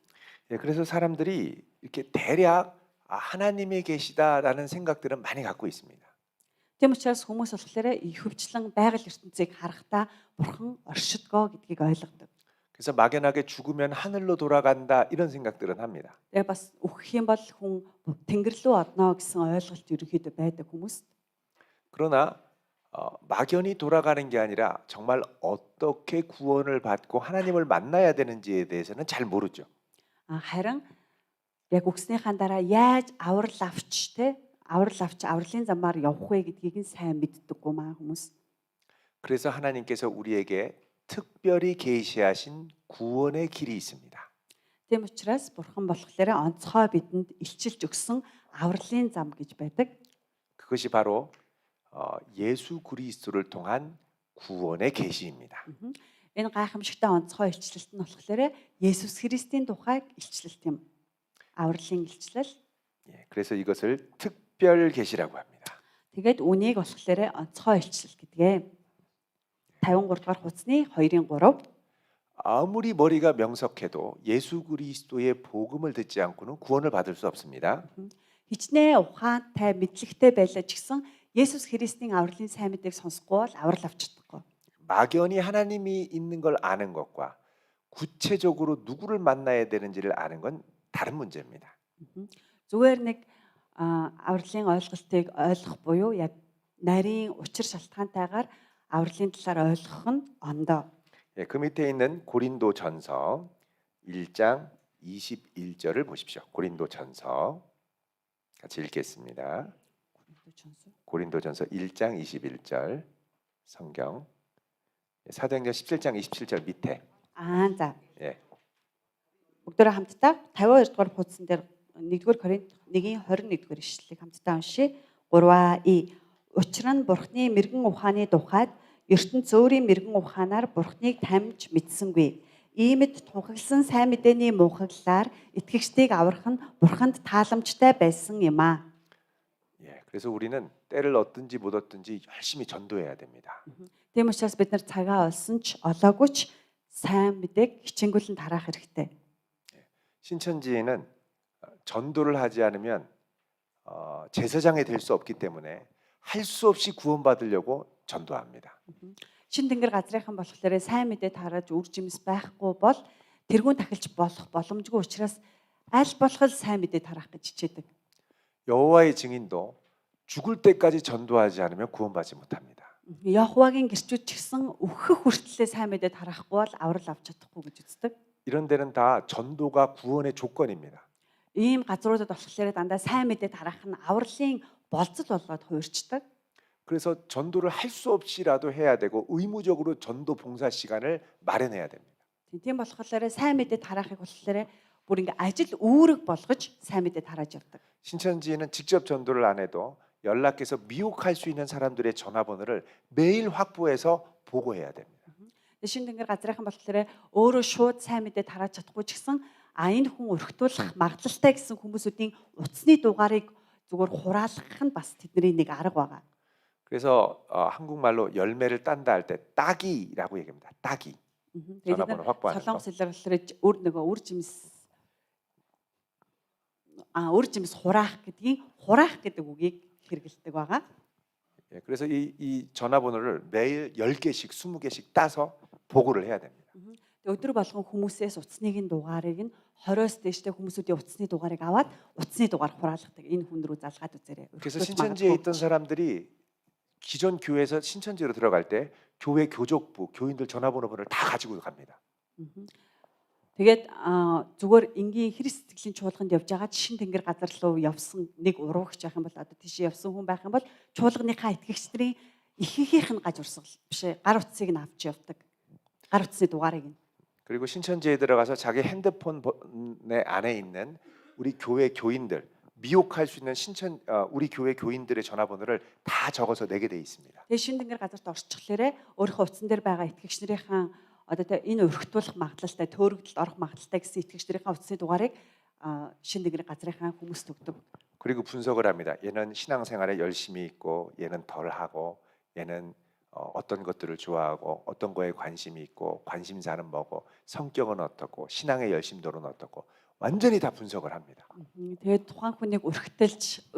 예, 그래서 사람들이 이렇게 대략 하나님이 계시다라는 생각들은 많이 갖고 있습니다. Тийм учраас хүмүүс болохоор хөвчлэн байгаль ертөнцийг харахтаа бурхан оршидгоо гэдгийг ойлгодог. 그래서 막연하게 죽으면 하늘로 돌아간다 이런 생각들은 합니다. Тэгээ бас үхэх юм бол хүн тэнгэр рүү одно гэсэн ойлголт ерөнхийдөө байдаг хүмүүс. 그러나 막연히 돌아가는 게 아니라 정말 어떻게 구원을 받고 하나님을 만나야 되는지에 대해서는 잘 모르죠. Харин яг үгснийхаа дараа яаж аврал авч авралын замаар явах вэ гэдгийг нь сайн мэддэггүй маа хүмүүс. 그래서 하나님께서 우리에게 특별히 계시하신 구원의 길이 있습니다. Тийм учраас бурхан болохоор онцгой бидэнд илчилж өгсөн авралын зам гэж байдаг. 그것이 바로 예수 그리스도를 통한 구원의 계시입니다. Энэ гайхамшигтай онцгой илчлэлт нь болохоор Есүс Христийн тухайг илчлэлт юм. авралын илчлэл. 예, 그래서 이것을 특별 계시라고 합니다. Тэгээд үнийг болохоор онцгой илчлэл гэдгээ. 53 дугаар хуцны 2-ын 3. 아무리 머리가 명석해도 예수 그리스도의 복음을 듣지 않고는 구원을 받을 수 없습니다. Хичнээн ухаантай мэдлэгтэй байлаа ч гэсэн Есүс Христийн авралын сайн мэдээг сонсохгүй бол аврал авч чадахгүй. 막연히 하나님이 있는 걸 아는 것과 구체적으로 누구를 만나야 되는지를 아는 건 다른 문제입니다. Зүгээр нэг авралын ойлголтыг ойлгох буюу яг нарийн учир шалтгаантайгаар авралын талаар ойлгох нь ондоо. 예, 그 밑에 있는 고린도전서 1장 21절을 보십시오. 고린도전서 같이 읽겠습니다. 고린도전서 1장 21절 성경 사도행전 17장 27절 밑에 За. 예. Бүгдөө хамтдаа 52 дугаар хуудсан дээр 1-р Коринт 1:21 дугаар ишлэлийг хамтдаа уншия. 3-и Учир нь Бурхны мэрэгэн ухааны тухайд ертөнц өөрийн мэрэгэн ухаанаар Бурхныг тамж мэдсэнгүй. Иймэд тунхагласан сайн мэдээний мунхаглалаар итгэгчдийг аврах нь Бурханд тааламжтай байсан юм а. 예, 그래서 우리는 때를 얻든지 못 얻든지 열심히 전도해야 됩니다. Тийм учраас бид нар цагаа олсон ч олоогүй ч сайн мэдээг хичээнгүйлэн тараах хэрэгтэй. 신천지에는 전도를 하지 않으면 제사장이 될 수 없기 때문에 할 수 없이 구원받으려고 전도합니다. Шин тэнгэр газрынхан болохоор сайн мэдээ тарааж үр жимс байхгүй бол тэрүүн тахилж болох боломжгүй учраас аль болох сайн мэдээ тараах гэж хичээдэг. 여호와의 증인도 죽을 때까지 전도하지 않으면 구원받지 못합니다. Яхвагийн гэрчүүд ч гэсэн өөхөх хүртлээр сайн мэдээ тараахгүй бол аврал авч чадахгүй гэж үздэг. 이런 데는 다 전도가 구원의 조건입니다. Ийм газруудад болохоор дандаа сайн мэдээ тараах нь авралын болцол болоод хуурчдаг. 그래서 전도를 할 수 없이라도 해야 되고 의무적으로 전도 봉사 시간을 마련해야 됩니다. Тийм болохоор сайн мэдээ тараахыг болохоор бүр ингээ ажил үүрэг болгож сайн мэдээ тарааж явдаг. 신천지에는 직접 전도를 안 해도 연락해서 미혹할 수 있는 사람들의 전화번호를 매일 확보해서 보고해야 됩니다. Шин тэнгэр газрынхан болохоор өөрөө шууд сайн мэдээ тарааж чадахгүй ч гэсэн энэ хүн өргөтүүлэх магадлалтай гэсэн хүмүүсүүдийн утасны дугаарыг зүгээр хураалгах нь бас тэдний нэг арга байгаа. 그래서 한국말로 열매를 딴다 할 때 따기라고 얘기합니다. 따기. 전화번호 확보하는 거. Солонгос хэлээр болохоор өөр нөгөө үр жимс хураах гэдгийг хураах гэдэг үгийг хэрэгэлдэг байгаа. 예, 그래서 이 전화번호를 매일 10개씩 20개씩 따서 보고를 해야 됩니다. Өдөр болгон хүмүүсээс утасны дугаарыг нь 20-оос дээштэй хүмүүсүүдийн утасны дугаарыг аваад утасны дугаар хураалгадаг. Энэ хүн рүү залгаад үзээрэй. 그래서 신천지에 있던 사람들이 기존 교회에서 신천지로 들어갈 때 교회 교족부, 교인들 전화번호를 다 가지고 갑니다. Тэгээд зүгээр энгийн Христ сэтгэлийн чуулганд явж байгаа шин тэнгэр газар руу явсан нэг уруугч байх юм бол одоо тийш явсан хүн байх юм бол чуулганыхаа итгэгчдийн ихэнхийнх нь гаж урсгал биш гар утсыг нь авч явдаг. Гар утасны дугаарыг нь. 그리고 신천지에 들어가서 자기 핸드폰에 안에 있는 우리 교회 교인들 미혹할 수 있는 우리 교회 교인들의 전화번호를 다 적어서 내게 돼 있습니다. Тэгээд шин тэнгэр газарт орчихлоорэ өөрийнхөө утсан дээр байгаа итгэгчнэрийн одоо энэ өргөтүүлэх магадлалтай төөрөгдөлд орох магадлалтай гэсэн итгэгчдэрийн утасны дугаарыг шин тэнгэр газрынхаа хүмүүст өгдөг. 그리고 분석을 합니다. 얘는 신앙생활에 열심히 있고 얘는 덜 하고 얘는 어떤 것들을 좋아하고 어떤 거에 관심이 있고 관심사는 뭐고 성격은 어떻고 신앙의 열심도는 어떻고 완전히 다 분석을 합니다. Тэгээд тухайн хүнийг өргөтөж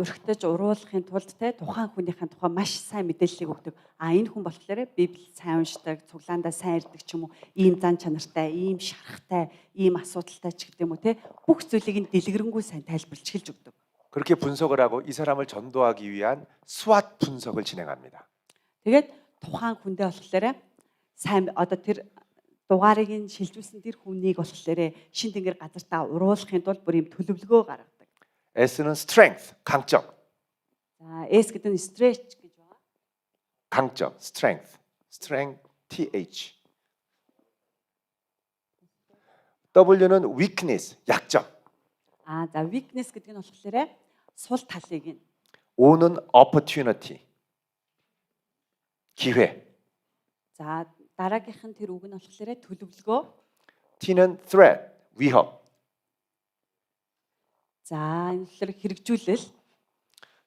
уруулахын тулд те тухайн хүнийхэн тухай маш сайн мэдээллийг өгдөг. Энэ хүн болохоор Библи сайн уншдаг, цуглаандаа сайн ирдэг ч юм уу, ийм зан чанартай, ийм шарахтай, ийм асуудалтай ч гэдэг юм уу те бүх зүйлийг нь дэлгэрэнгүй сайн тайлбарлаж хэлж өгдөг. 그렇게 분석을 하고 이 사람을 전도하기 위한 스왓 분석을 진행합니다. Тэгээд тухайн хүндээ болохоор сайн одоо тэр дугаарыг нь шилжүүлсэн тэр хүнийг болохоор шин тэнгэр газартаа уруулахын тулд бүр юм төлөвлөгөө гаргадаг. S는 strength, 강점. За S гэдэг нь stretch гэж байна. 강점, strength, th. W는 weakness, 약점. За weakness гэдэг нь болохоор сул талыг нь. O는 opportunity, 기회. За дараагийнх нь тэр үг нь болохоор төлөвлөгөө. T는 threat, 위협. За энэ болохоор хэрэгжүүлэл.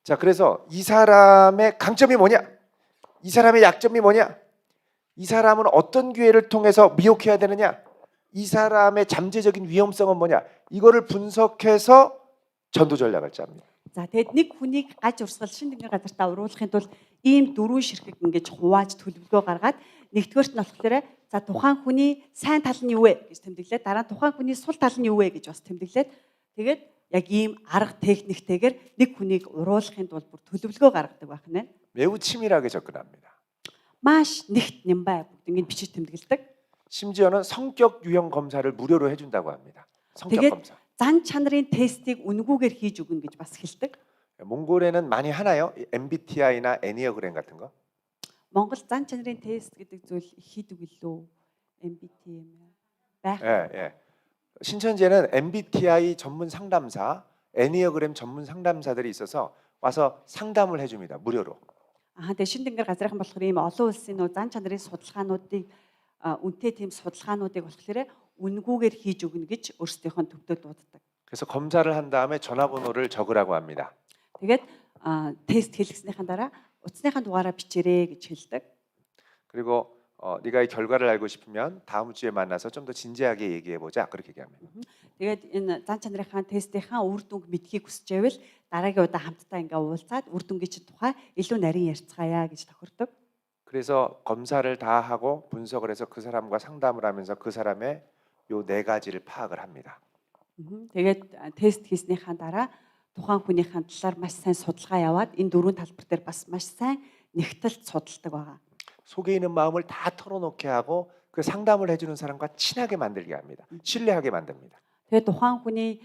자, 그래서 이 사람의 강점이 뭐냐? 이 사람의 약점이 뭐냐? 이 사람은 어떤 기회를 통해서 미혹해야 되느냐? 이 사람의 잠재적인 위험성은 뭐냐? 이거를 분석해서 전도 전략을 짭니다. За тэгэд нэг хүнийг гаж урсгал шин тэнгэр газартаа уруулахын тулд ийм дөрвөн ширхэг ингэж хувааж төлөвлөгөө гаргаад нэгдүгээрт нь болохоор за тухайн хүний сайн тал нь юу вэ гэж тэмдэглээд дараа нь тухайн хүний сул тал нь юу вэ гэж бас тэмдэглээд тэгээд яг ийм арга техниктэйгээр нэг хүнийг уруулахын тулд бүр төлөвлөгөө гаргадаг байх нь. 매우 치밀하게 접근합니다. Маш нэгт нэмбай бүгд ингэж бичиж тэмдэглэдэг. 심지어는 성격 유형 검사를 무료로 해준다고 합니다. 성격 되게- 검사. Зан чанарын тестийг үнгүүгээр хийж өгнө гэж бас хэлдэг. 몽골에는 많이 하나요? MBTI나 애니어그램 같은 거? Монгол зан чанарын тест гэдэг зүйл хийдэг билүү? MBTI юм байх. 예, 예. 신천지에는 MBTI 전문 상담사, 애니어그램 전문 상담사들이 있어서 와서 상담을 해줍니다. 무료로. Тэгээ шин тэнгэр газрын болохоор ийм олон улсын нөө зан чанарын судалгаануудыг үнэтэй тийм судалгаануудыг болохоор үнгүүгээр хийж өгнө гэж өөрсдийнхөө төвдөө дууддаг. 그래서 검사를 한 다음에 전화번호를 적으라고 합니다. Тэгээд тест хийлгэснийхэн дараа утасныхаа дугаараа бичээрэй гэж хэлдэг. 그리고 네가 이 결과를 알고 싶으면 다음 주에 만나서 좀 더 진지하게 얘기해 보자. 그렇게 얘기합니다. Тэгээд энэ зан чанарын тестийнхаа үр дүнг мэдхийг хүсчихвэл дараагийн удаа хамтдаа ингээ уулзаад үр дүнгийн чинь тухай илүү нарийн ярьцгаая гэж тохирдог. 그래서 검사를 다 하고 분석을 해서 그 사람과 상담을 하면서 그 사람의 요 네 가지를 파악을 합니다. Тэгээд тест хийснийхаа дараа тухайн хүнийхэн талаар маш сайн судалгаа яваад энэ дөрвөн талбар дээр бас маш сайн нэгтэлт судалдаг байгаа. 속에 있는 마음을 다 털어놓게 하고 그 상담을 해주는 사람과 친하게 만들게 합니다. 신뢰하게 만듭니다. Тэгээд тухайн хүний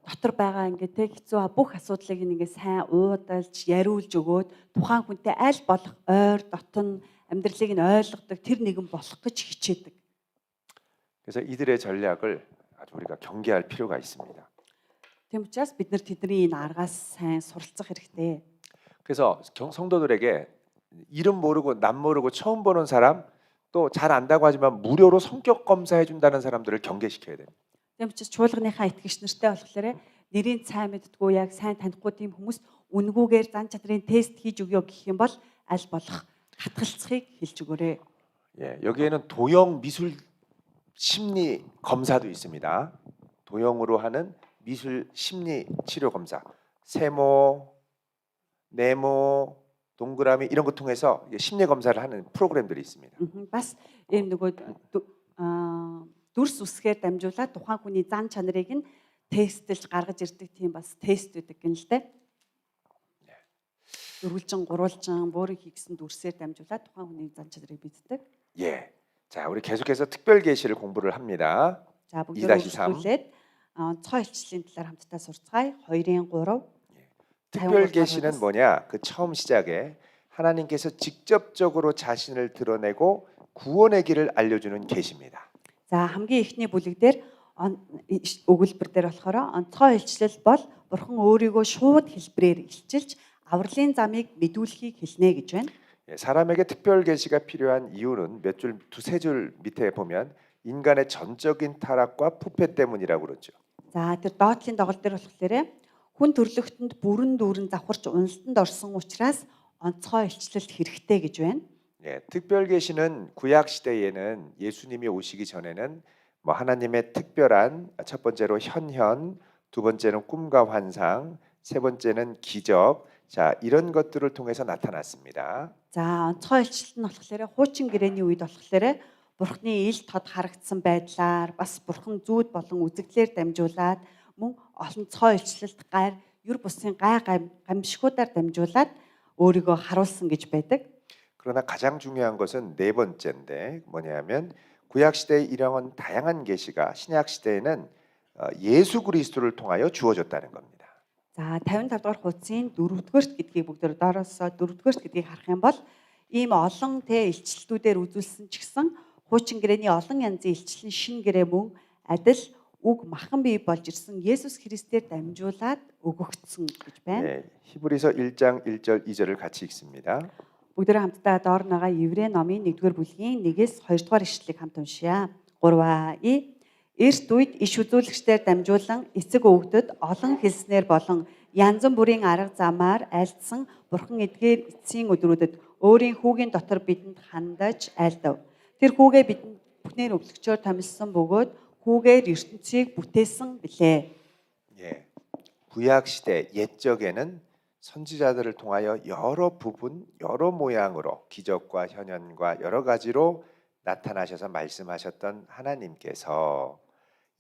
дотор байгаа ингээ тэг хэцүү бүх асуудлыг ингээ сайн уудалж яриулж өгөөд тухайн хүнтэй аль болох ойр дотн амьдралыг нь ойлгодог тэр нэгэн болох гэж хичээдэг. 그래서 이들의 전략을 아주 우리가 경계할 필요가 있습니다. Тийм учраас бид нар тэдний энэ аргаас сайн суралцах хэрэгтэй. 그래서 성도들에게 이름 모르고 남 모르고 처음 보는 사람 또 잘 안다고 하지만 무료로 성격 검사해 준다는 사람들을 경계시켜야 됩니다. Тийм учраас чуулганыхаа итгэгч нартай болохоор нэрийн сайн мэддгүү яг сайн танихгүй тийм хүмүүс үнгүүгээр зан чанарын тест хийж өгөө гэх юм бол аль болох хатгалцахыг хэлж өгөөрэй. 예, 여기에는 도형 미술 심리 검사도 있습니다. 도형으로 하는 미술 심리 치료 검사, 세모, 네모, 동그라미 이런 거 통해서 심리 검사를 하는 프로그램들이 있습니다. Бас ийм нөгөө дүрс үсгээр дамжуулаад тухайн хүний зан чанарыг нь тестэлж гаргаж ирдэг тийм бас тест үүдэг гэн л дээ. Дөрвөлжин, гурвалжин, бөөрийн хийгсэн дүрсээр дамжуулаад тухайн хүний зан чанарыг мэддэг. 예, 자 우리 계속해서 특별 계시를 공부를 합니다. За бүгдээ 2-3. үргэлжлүүлээд онцгой илчлийн талаар хамтдаа сурцгаая. 2-3. 특별 계시는 뭐냐? 그 처음 시작에 하나님께서 직접적으로 자신을 드러내고 구원의 길을 알려주는 계시입니다. За хамгийн эхний бүлэг дээр өгүүлбэр дээр болохоор онцгой илчлэл бол Бурхан өөрийгөө шууд хэлбэрээр илчилж авралын замыг мэдүүлэхийг хэлнэ гэж байна. 예, 사람에게 특별 계시가 필요한 이유는 몇 줄, 두세 줄 밑에 보면 인간의 전적인 타락과 부패 때문이라고 그러죠. За тэр доотлын доголд дээр болохоор хүн төрлөختөнд бүрэн дүүрэн завхарч уналтанд орсон учраас онцгой илчлэлт хэрэгтэй гэж байна. 예, 특별 계시는 구약 시대에는 예수님이 오시기 전에는 뭐 하나님의 특별한 첫 번째로 현현, 두 번째는 꿈과 환상, 세 번째는 기적. 자, 이런 것들을 통해서 나타났습니다. За онцгой илчлэлт нь болохоор хуучин гэрээний үед болохоор Бурхны ил тод харагдсан байдлаар бас Бурхан зүуд болон үзэгдлээр дамжуулаад мөн олонцгой илчлэлт гайр юр бусын гамшигуудаар дамжуулаад өөрийгөө харуулсан гэж байдаг. 그러나 가장 중요한 것은 네 번째인데 뭐냐면 구약 시대에 일어난 다양한 계시가 신약 시대에는 예수 그리스도를 통하여 주어졌다는 겁니다. За 55 дугаар хуудсын 4-р гэдгийг бүгдээр доороос 4-р гэдгийг харах юм бол ийм олон илчлэлтүүдээр үзүүлсэн ч гэсэн хуучин гэрээний олон янзын илчлэн шин гэрээ мөн адил үг махан бий болж ирсэн Есүс Христээр дамжуулаад өгөгдсөн гэж байна. 예, 히브리서 1장 1절 2절을 같이 읽습니다. Бүгдээр хамтдаа доор байгаа Еврей номын 1-р бүлгийн 1-ээс 2-р ишлэлийг хамт уншъя. 3-ий эрт үед иш үзүүлэгчдээр дамжуулан эцэг өвгдөд олон хэлснээр болон янз бүрийн арга замаар айлдсан Бурхан эдгээр эцсийн өдрүүдэд өөрийн хүүгийн дотор бидэнд хандаж айлдав. Тэр хүүгээ бидэнд бүхнээр өвлөгчөөр томилсон бөгөөд хүүгээр ертөнцийг бүтээсэн билээ. 예, 구약 시대 옛적에는 선지자들을 통하여 여러 부분, 여러 모양으로 기적과 현현과 여러 가지로 나타나셔서 말씀하셨던 하나님께서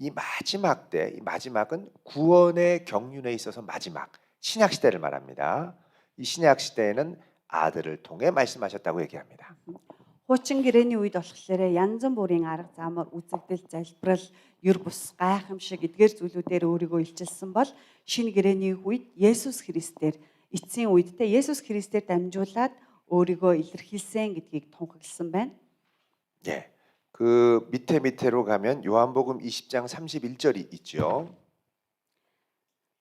이 마지막 때, 이 마지막은 구원의 경륜에 있어서 마지막 신약 시대를 말합니다. 이 신약 시대에는 아들을 통해 말씀하셨다고 얘기합니다. Хуучин гэрээний үед болохоор янз бүрийн арга замаар үзэгдэл залбирал, юр бус гайхамшиг эдгээр зүйлүүдээр өөрийгөө илчилсэн бол шинэ гэрээний үед Есүс Христээр эцсийн үедтэй Есүс Христээр дамжуулаад өөрийгөө илэрхийлсэн гэдгийг тунхагласан байна. 예, 그 밑으로 가면 요한복음 20장 31절이 있죠.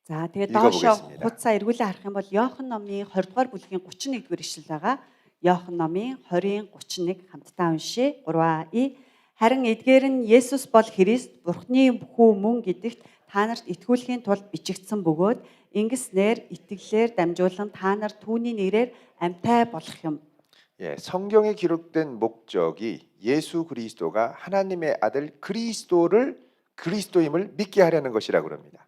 За тэгээд 읽어보겠습니다. доошоо хуудасаа эргүүлээ харах юм бол Иохан номын 20 дугаар бүлгийн 31-р ишлэл байгаа. Иохан номын 20:31 хамтдаа уншъя. 3-ий харин эдгээр нь Есүс бол Христ Бурхны хүү мөн гэдэгт та нарт итгүүлэхийн тулд бичигдсэн бөгөөд ингэснээр итгэлээр дамжуулан та нар түүний нэрээр амьтай болох юм. 예, 성경에 기록된 목적이 예수 그리스도가 하나님의 아들 그리스도임을 믿게 하려는 것이라고 그럽니다.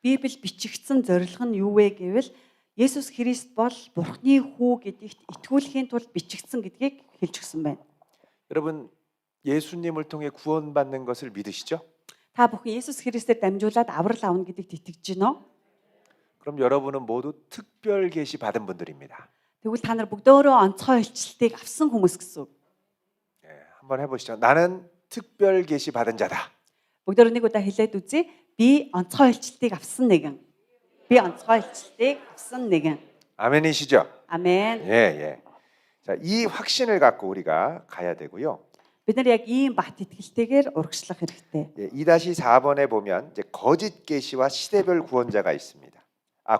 Библи бичигдсэн зорилго нь юу вэ гэвэл Есүс Христ бол Бурхны хүү гэдэгт итгүүлэхийн тулд бичигдсэн гэдгийг хэлж өгсөн байна. 여러분 예수님을 통해 구원받는 것을 믿으시죠? Та бүхэн Есүс Христээр дамжуулаад аврал авна гэдэгт итгэж байна уу? 그럼 여러분은 모두 특별 계시 받은 분들입니다. Тэгвэл та нар бүгдөө онцгой илчлэлтийг авсан хүмүүс гэсэн үг. 예, 한번 해보시죠. 나는 특별 계시 받은 자다. Бүгдөө нэг удаа хэлээд үзье. Би онцгой илчлэлтийг авсан нэгэн. Би онцгой илчлэлтийг авсан нэгэн. 아멘이시죠? 아멘. 예, 예. 자, 이 확신을 갖고 우리가 가야 되고요. Бид нар яг ийм бат итгэлтэйгээр урагшлах хэрэгтэй. 예, 2-4번에 보면 이제 거짓 계시와 시대별 구원자가 있습니다.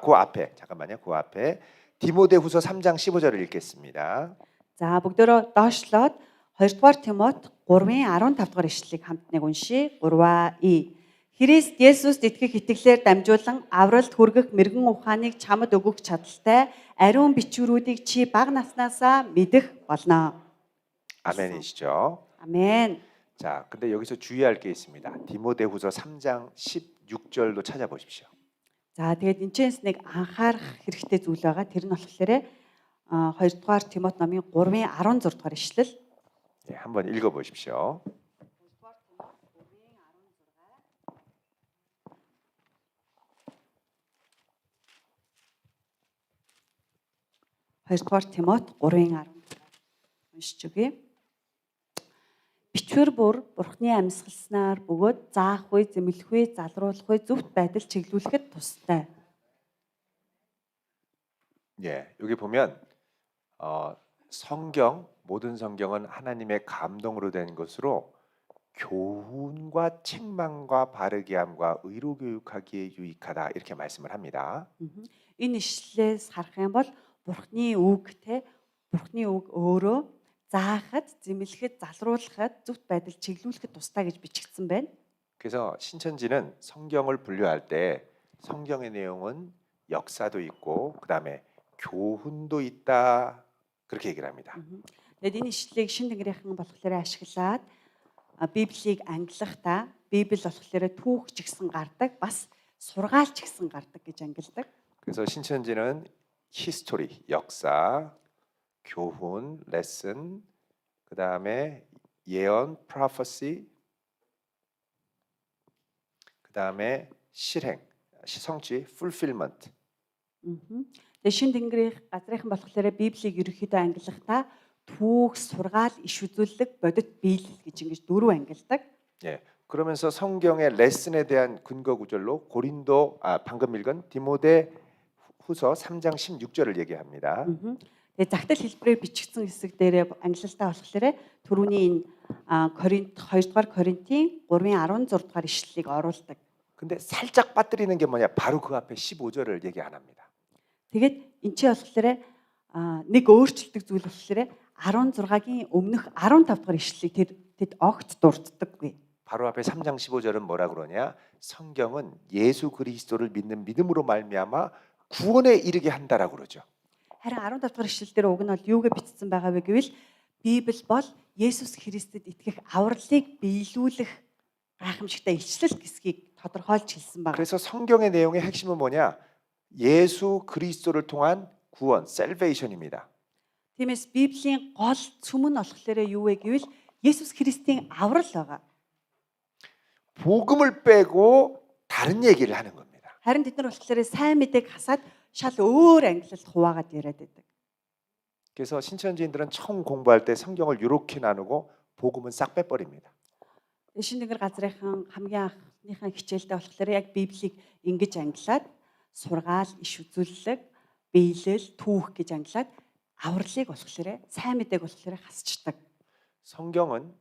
그 앞에 잠깐만요. 그 앞에 디모데후서 3장 15절을 읽겠습니다. За бүгдөө доошлоод 2 дугаар Тимот 3-ын 15 дугаар ишлэлийг хамт нэг уншия. 3-ий Христ Есүст итгэх итгэлээр дамжуулан авралт хүргэх мэрэгэн ухааныг чамд өгөх чадaltaй ариун бичвэрүүдийг чи бага наснаасаа мэдэх болно. 아멘이시죠? 아멘. 자, 근데 여기서 주의할 게 있습니다. 디모데후서 3장 16절도 찾아보십시오. За тэгээд энэчээс нэг анхаарах хэрэгтэй зүйл байгаа. Тэр нь болохоор 2 дугаар Тимот номын 3-ын 16 дугаар ишлэл. 예, 한번 읽어보십시오. Хоёрдугаар Тимот 3-ын 16 уншиж өгье. Бичвэр бүр Бурхны амьсгалснаар бөгөөд заах үе, зэмлэх үе, залруулах үе, зөвхт байдал чиглүүлэхэд тустай. 예, 여기 보면 모든 성경은 하나님의 감동으로 된 것으로 교훈과 책망과 바르게 함과 의로 교육하기에 유익하다 이렇게 말씀을 합니다. Энэ ишлэлээс харах юм бол Бурхны үг өөрөө заахад, зэмлэхэд, залруулахад, зөвхт байдал чиглүүлэхэд тустай гэж бичигдсэн байна. 그래서 신천지는 성경을 분류할 때 성경의 내용은 역사도 있고 그다음에 교훈도 있다 그렇게 얘기를 합니다. Тэгэд энэ ишлэлийг шин тэнгэрийнхэн болохоор ашиглаад Библийг ангилахдаа Библи болохоор түүх ч гэсэн гардаг, бас сургаалч гэсэн гардаг гэж ангилдаг. 그래서 신천지는 히스토리, 역사, 교훈, 레슨, 그 다음에 예언, prophecy, 그 다음에 실행, 성취, fulfillment. Тэгээ шин тэнгэрийн газрынхан болохоор Библийг ерөнхийдөө ангилахдаа түүх, сургаал, иш үзүүлэг, бодит биелэл гэж ингэж дөрөв ангилдаг. 예. 그러면서 성경의 레슨에 대한 근거 구절로 방금 읽은 디모데 후서 3장 16절을 얘기합니다. Тэгээ загтал хэлбэрээр бичигдсэн хэсэг дээрээ ангилалтаа болохоор түрүүний энэ Коринт 2 дугаар Коринтын 3-ын 16 дугаар ишлэлийг оруулдаг. 근데 살짝 빠뜨리는 게 뭐냐? 바로 그 앞에 15절을 얘기 안 합니다. Тэгээд эн чинь болохоор нэг өөрчлөлтөг зүйл болохоор 16-гийн өмнөх 15 дахь ишлэлийг тэд огт дурддаггүй. 바로 앞에 3장 15절은 뭐라 그러냐? 성경은 예수 그리스도를 믿는 믿음으로 말미암아 구원에 이르게 한다라고 그러죠. Харин 15 дахь ишлэл дээр уг нь бол юугээ бичсэн байгаа вэ гэвэл Библи бол Есүс Христэд итгэх авралыг биелүүлэх гайхамшигтай илчлэл гэсгийг тодорхойлж хэлсэн байна. 그래서 성경의 내용의 핵심은 뭐냐? 예수 그리스도를 통한 구원, salvation입니다. Тиймээс Библийн гол цөм нь болохоор юу вэ гэвэл Есүс Христийн аврал байгаа. 복음을 빼고 다른 얘기를 하는 겁니다. Харин бид нар болохоор сайн мэдээг хасаад шал өөр ангилалд хуваагаад яриад байдаг. 그래서 신천지인들은 처음 공부할 때 성경을 이렇게 나누고 복음은 싹 빼버립니다. Шин тэнгэр газрынхан хамгийн анхныхаа хичээлдээ болохоор яг Библийг ингэж ангилаад сургаал, иш үзүүлэлэг, биелэл, түүх гэж ангилаад авралыг болохоор сайн мэдээг болохоор хасчдаг. 성경은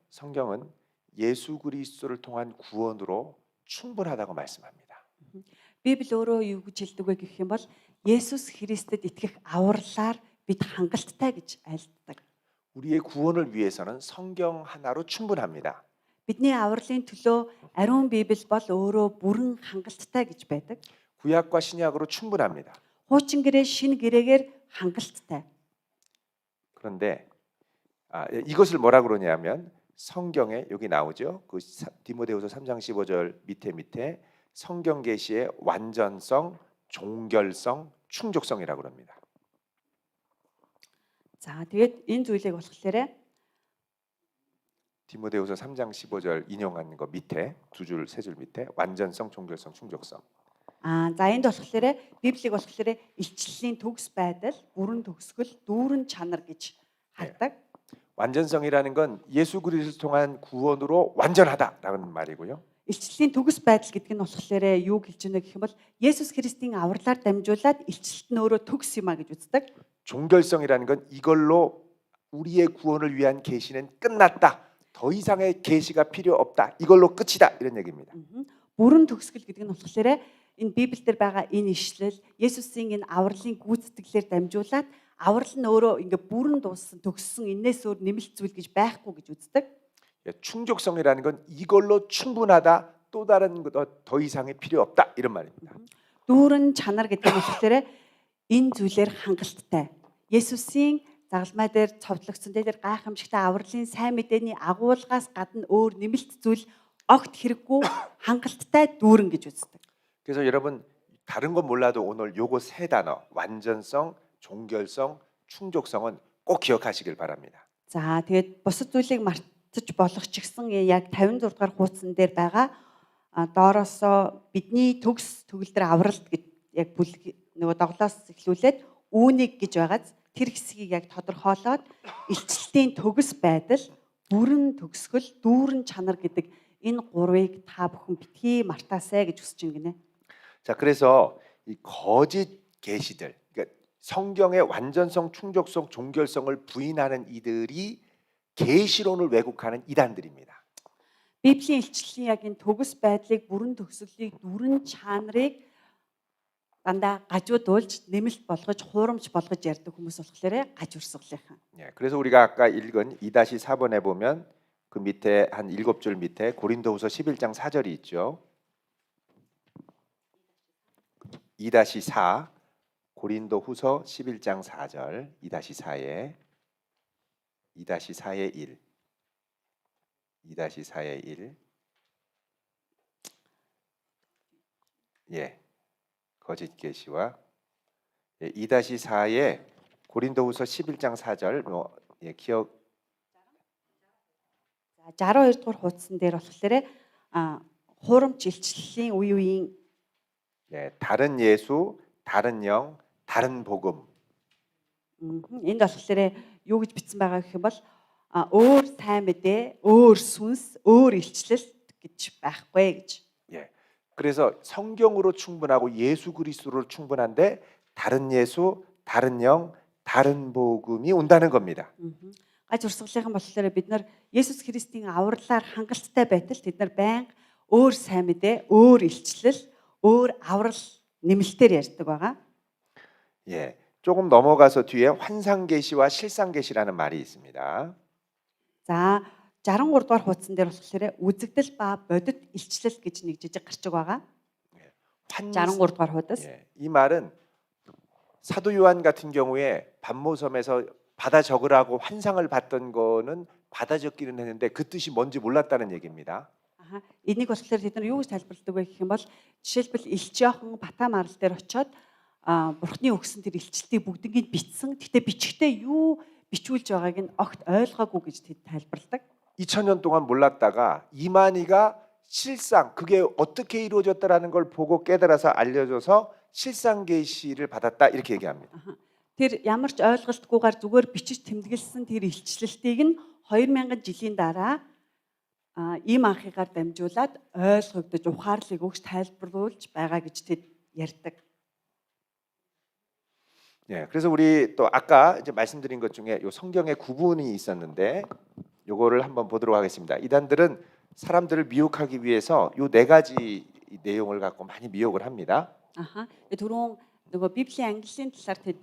예수 그리스도를 통한 구원으로 충분하다고 말씀합니다. Библи өөрөө юу гэж хэлдэг вэ гэх юм бол Есүс Христэд итгэх авралаар бид хангалттай гэж айлддаг. 우리의 구원을 위해서는 성경 하나로 충분합니다. Бидний авралын төлөө ариун Библи бол өөрөө бүрэн хангалттай гэж байдаг. 구약과 신약으로 충분합니다. Хуучин гэрээ, шинэ гэрээгээр хангалттай. 그런데 이것을 뭐라 그러냐면 성경에 여기 나오죠. 그 디모데후서 3장 15절 밑에 성경 계시의 완전성, 종결성, 충족성이라고 합니다. За тэгээд энэ зүйлийг болохоор 디모데후서 3장 15절 인용하는 거 밑에 두 줄, 세 줄 밑에 완전성, 종결성, 충족성. за энд болохоор Библийг болохоор илчлэлийн төгс байдал, бүрэн төгсгөл, дүүрэн чанар гэж хардаг. 완전성이라는 건 예수 그리스도를 통한 구원으로 완전하다라는 말이고요. Илчлэлийн төгс байдал гэдэг нь болохоор юу хэлж байна гэх юм бол Есүс Христийн авралаар дамжуулаад илчлэлт нь өөрөө төгс юм а гэж үздэг. 종결성이라는 건 이걸로 우리의 구원을 위한 계시는 끝났다. 더 이상의 계시가 필요 없다. 이걸로 끝이다. 이런 얘기입니다. Бүрэн төгсгөл гэдэг нь болохоор энэ Библиэлд байгаа энэ ишлэл Есүсийн энэ авралын гүйцэтгэлээр дамжуулаад аврал нь өөрөө ингээ бүрэн дууссан төгссөн энэс өөр нэмэлт зүйл гэж байхгүй гэж үздэг. 충족성이라는 건 이걸로 충분하다. 또 다른 더 이상의 필요 없다. 이런 말입니다. Дүүрэн чанар гэдэг нь болохоор энэ зүйлээр хангалттай. Есүсийн загалмай дээр цовдлогдсон дээр гайхамшигтай авралын сайн мэдээний агуулгаас гадна өөр нэмэлт зүйл огт хэрэггүй хангалттай дүүрэн гэж үздэг. 그래서 여러분 다른 건 몰라도 오늘 요거 세 단어 완전성, 종결성, 충족성은 꼭 기억하시길 바랍니다. За тэгээд бусад зүйлийг мартаж болох ч гэсэн яг 56 дугаар хуудсан дээр байгаа доороосоо бидний төгс төгөлдөр авралт гэж яг нөгөө доглоос эхлүүлээд үүнийг гэж байгааз тэр хэсгийг яг тодорхойлоод илчлэлтийн төгс байдал, бүрэн төгсгөл, дүүрэн чанар гэдэг энэ гурвыг та бүхэн битгий мартаасай гэж хүсэж байна гинэ. 자, 그래서 이 거짓 계시들, 그러니까 성경의 완전성, 충족성, 종결성을 부인하는 이들이 계시론을 왜곡하는 이단들입니다. Библийн илчлэлийн яг энэ төгс байдлыг, бүрэн төгсгөлийг, дүүрэн чанарыг дандаа гажуудуулж, нэмэлт болгож, хуурамч болгож ярьдаг хүмүүс болохоор гаж урсгалынхан. 예, 그래서 우리가 아까 읽은 2-4번에 보면 그 밑에 한 7줄 밑에 고린도후서 11장 4절이 있죠. 2-4 고린도후서 11장 4절 2-4에 2-4의 1. 2-4의 1. 예. 거짓 계시와 2-4의 고린도후서 11장 4절 기억 62 дугаар хуудсан дээр болохоор хуурамч илчлэлийн үе үеийн 다른 예수, 다른 영, 다른 복음. энд болохоор юу гэж бичсэн байгаа гэх юм бол өөр сайн мэдээ, өөр сүнс, өөр илчлэл гэж байхгүй гэж. 예. 그래서 성경으로 충분하고 예수 그리스도로 충분한데 다른 예수, 다른 영, 다른 복음이 온다는 겁니다. Гаж урсгалынхан болохоор бид нар Есүс Христийн авралаар хангалттай байтал тэд нар байнга өөр сайн мэдээ, өөр илчлэл, өөр аврал нэмэлтээр ярьдаг байгаа. 예. 조금 넘어가서 뒤에 환상 계시와 실상 계시라는 말이 있습니다. За 63 дугаар хуудсан дээр болохоор үзэгдэл ба бодит илчлэл гэж нэг жижиг гарчиг байгаа. 63 дугаар хуудас. 예. 이 말은 사도 요한 같은 경우에 반모섬에서 받아 적으라고 환상을 봤던 거는 받아 적기는 했는데 그 뜻이 뭔지 몰랐다는 얘기입니다. Энийг болохоор тэд нар юу гэж тайлбарладаг вэ гэх юм бол жишээлбэл Илч Иохан Бата марал дээр очиод Бурхны өгсөн тэр илчлэлтийг бүгднийг бичсэн. Гэтэ бичгтээ юу бичүүлж байгааг нь огт ойлгоогүй гэж тэд тайлбарладаг. 2000년 동안 몰랐다가 이만희가 실상 그게 어떻게 이루어졌다라는 걸 보고 깨달아서 알려줘서 실상 계시를 받았다 이렇게 얘기합니다. Тэр ямар ч ойлголтгүйгээр зүгээр бичиж тэмдэглэсэн тэр илчлэлтийг нь 2000 жилийн дараа ийм анхыгаар дамжуулаад ойлгогдож ухаарлыг өгч тайлбарлуулж байгаа гэж тэд ярьдаг. 예, 그래서 우리 또 아까 이제 말씀드린 것 중에 요 성경에 구분이 있었는데 요거를 한번 보도록 하겠습니다. 이단들은 사람들을 미혹하기 위해서 요 네 가지 내용을 갖고 많이 미혹을 합니다. Түрүүн нөгөө Библийн ангиллын талаар тэд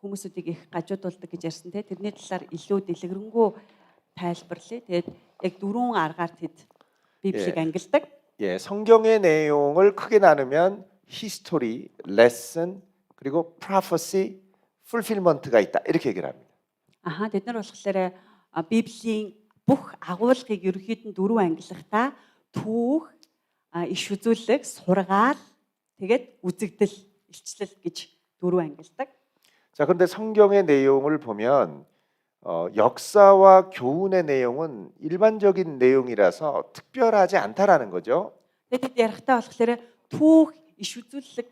хүмүүсүүдийг их гажуудуулдаг гэж ярьсан те тэрний талаар илүү дэлгэрэнгүй тайлбарлая. Тэгээд яг дөрвөн аргаар тэд Библийг ангилдаг. 예, 성경의 내용을 크게 나누면 history, lesson 그리고 prophecy, fulfillment가 있다 이렇게 얘기를 합니다. Тэд нар болохоор Библийн бүх агуулгыг ерөнхийд нь дөрөв ангиллахдаа түүх, иш үзүүлэг, сургаал, тэгээд үзэгдэл, илчлэл гэж дөрөв ангилдаг. 자, 그런데 성경의 내용을 보면 역사와 교훈의 내용은 일반적인 내용이라서 특별하지 않다라는 거죠. Тэгээд ярихтаа болохоор түүх, иш үзүүлэг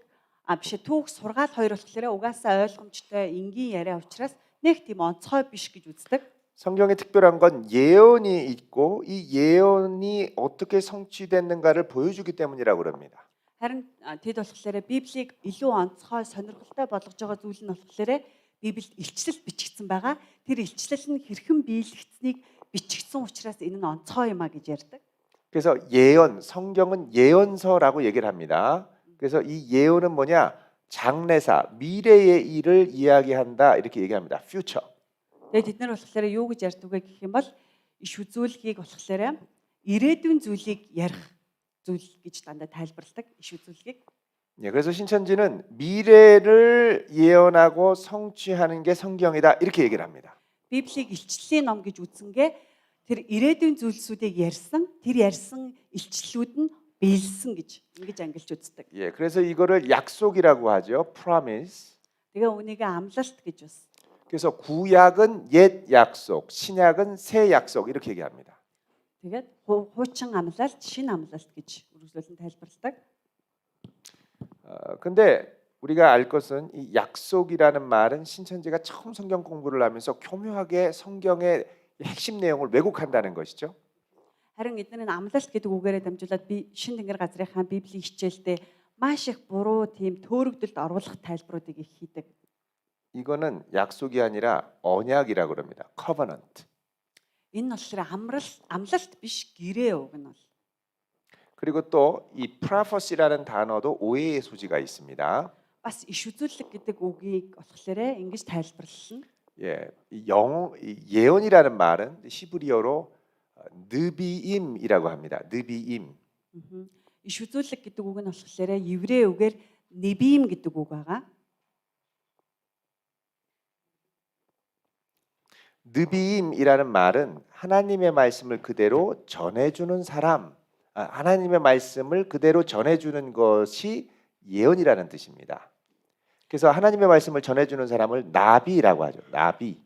түүх, сургаал хоёр болохоор угаасаа ойлгомжтой энгийн яриа учраас нэг тийм онцгой биш гэж үздэг. 성경에 특별한 건 예언이 있고 이 예언이 어떻게 성취됐는가를 보여주기 때문이라고 그럽니다. Харин тэд болохоор Библийг илүү онцгой сонирхолтой болгож байгаа зүйл нь болохоор Библиэд илчлэл бичигдсэн байгаа. Тэр илчлэл нь хэрхэн биелэгдсэнийг бичигдсэн учраас энэ нь онцгой юм а гэж ярьдаг. 그래서 예언, 성경은 예언서라고 얘기를 합니다. 그래서 이 예언은 뭐냐? 장래사, 미래의 일을 이야기한다 이렇게 얘기합니다. future. Тэгээд тэд нар болохоор юу гэж ярьдаг вэ гэх юм бол иш үзүүлгийг болохоор ирээдүйн зүйлийг ярих зүйл гэж дандаа тайлбарладаг иш үзүүлгийг. 예, 그래서 신천지는 미래를 예언하고 성취하는 게 성경이다 이렇게 얘기를 합니다. Библийг илчлэлийн ном гэж үзсэнгээ тэр ирээдүйн зүйлсүүдийг ярьсан, тэр ярьсан илчлэлүүд нь биелсэн гэж ингэж ангилж үздэг. 예, 그래서 이거를 약속이라고 하죠. promise. Тэгээ үүнийг амлалт гэж бас. 그래서 구약은 옛 약속, 신약은 새 약속 이렇게 얘기합니다. Тэгээд хуучин амлалт, шинэ амлалт гэж үргэлжлүүлэн тайлбарладаг. 근데 우리가 알 것은 이 약속이라는 말은 신천지가 처음 성경 공부를 하면서 교묘하게 성경의 핵심 내용을 왜곡한다는 것이죠. Харин эдгээр нь амлалт гэдэг үгээрээ дамжуулаад би шинэ тэнгэр газрынхаа Библийн хичээлдээ маш их буруу тийм төөрөгдөлд оруулах тайлбаруудыг их хийдэг. 이거는 약속이 아니라 언약이라고 그럽니다. covenant. Энэ нь болохоор амлалт биш гэрээ үг нь бол. 그리고 또 이 prophecy라는 단어도 오해의 소지가 있습니다. Бас иш үзүүлэг гэдэг үгийг болохоор ингэж тайлбарлана. 예, 예언이라는 말은 히브리어로 느비임이라고 합니다. 느비임. Иш үзүүлэг гэдэг үг нь болохоор еврей үгээр небим гэдэг үг байгаа. 느비임이라는 말은 하나님의 말씀을 그대로 전해주는 사람, 하나님의 말씀을 그대로 전해주는 것이 예언이라는 뜻입니다. 그래서 하나님의 말씀을 전해주는 사람을 나비라고 하죠. 나비.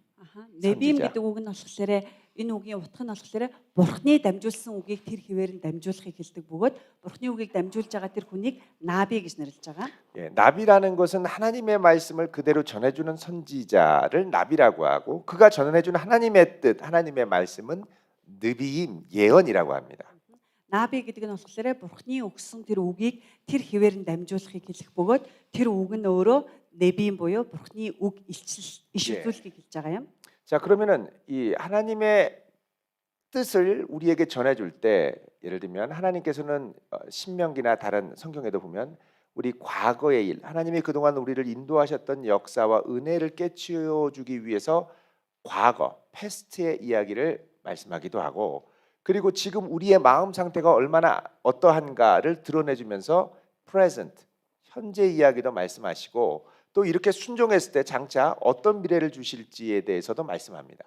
Нэбим 선지자. гэдэг үг нь болохоор энэ үгийн утга нь болохоор Бурхны дамжуулсан үгийг тэр хിവэрэн дамжуулахыг хэлдэг бөгөөд Бурхны үгийг дамжуулж байгаа тэр хүнийг 나비 гэж нэрлэж байгаа. 예, 나비라는 것은 하나님의 말씀을 그대로 전해주는 선지자를 나비라고 하고 그가 전해주는 하나님의 뜻, 하나님의 말씀은 느비임, 예언이라고 합니다. 나비 гэдэг нь болохоор Бурхны өгсөн тэр үгийг тэр хിവэрэн дамжуулахыг хэлэх бөгөөд тэр үг нь өөрөө нэбим буюу Бурхны үг иш үзүүлэхийг хэлж байгаа юм. 자, 그러면은 이 하나님의 뜻을 우리에게 전해줄 때 예를 들면 하나님께서는 신명기나 다른 성경에도 보면 우리 과거의 일, 하나님이 그동안 우리를 인도하셨던 역사와 은혜를 깨치워주기 위해서 과거, 패스트의 이야기를 말씀하기도 하고 그리고 지금 우리의 마음 상태가 얼마나 어떠한가를 드러내주면서 present, 현재 이야기도 말씀하시고 또 이렇게 순종했을 때 장차 어떤 미래를 주실지에 대해서도 말씀합니다.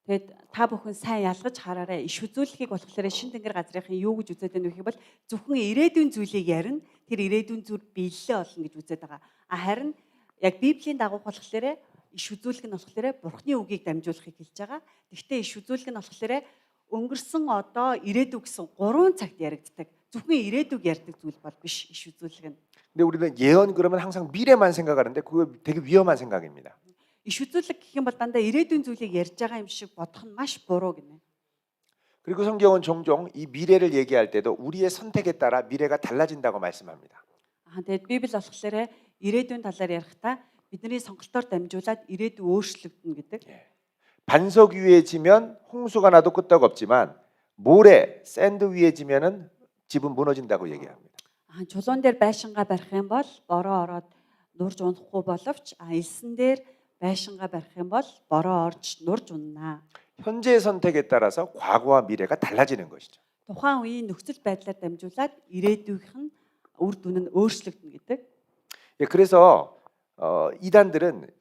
Тэгээд та бүхэн сайн ялгаж хараарай. Иш үзүүлэхийг болохоор шин тэнгэр газрынхан юу гэж үзээд байна вэ гэвэл зөвхөн ирээдүйн зүйлийг ярина. Тэр ирээдүйн зүйл биелэлээ олно гэж үзээд байгаа. Харин яг Библийн дагуух болохоор иш үзүүлэх нь болохоор Бурхны үгийг дамжуулахыг хэлж байгаа. Гэхдээ иш үзүүлэх нь болохоор өнгөрсөн одоо ирээдүй гэсэн 3 цагт яригддаг. Зөвхөн ирээдүйг ярьдаг зүйл бол биш иш үзүүлэх нь. 근데 우리는 예언 그러면 항상 미래만 생각하는데 그거 되게 위험한 생각입니다. Иш үзүүлэг гэх юм бол дандаа ирээдүйн зүйлийг ярьж байгаа юм шиг бодох нь маш буруу гинэ. 그리고 성경은 종종 이 미래를 얘기할 때도 우리의 선택에 따라 미래가 달라진다고 말씀합니다. Тэгээд Библи болохоор ирээдүйн талаар ярихдаа бидний сонголтоор дамжуулаад ирээдүй өөрчлөгдөнө гэдэг. 반석 위에 지면 홍수가 나도 끄떡 없지만 모래, 샌드 위에 지면은 집은 무너진다고 얘기합니다. Чулуун дээр байшингаа барих юм бол бороо ороод нурж унахгүй боловч элсэн дээр байшингаа барих юм бол бороо орж нурж унана. 현재의 선택에 따라서 과거와 미래가 달라지는 것이죠. Тухайн үеийн нөхцөл байдлаар дамжуулаад ирээдүйнх нь үр дүн нь өөрчлөгдөнө гэдэг. 예, 그래서 이단들은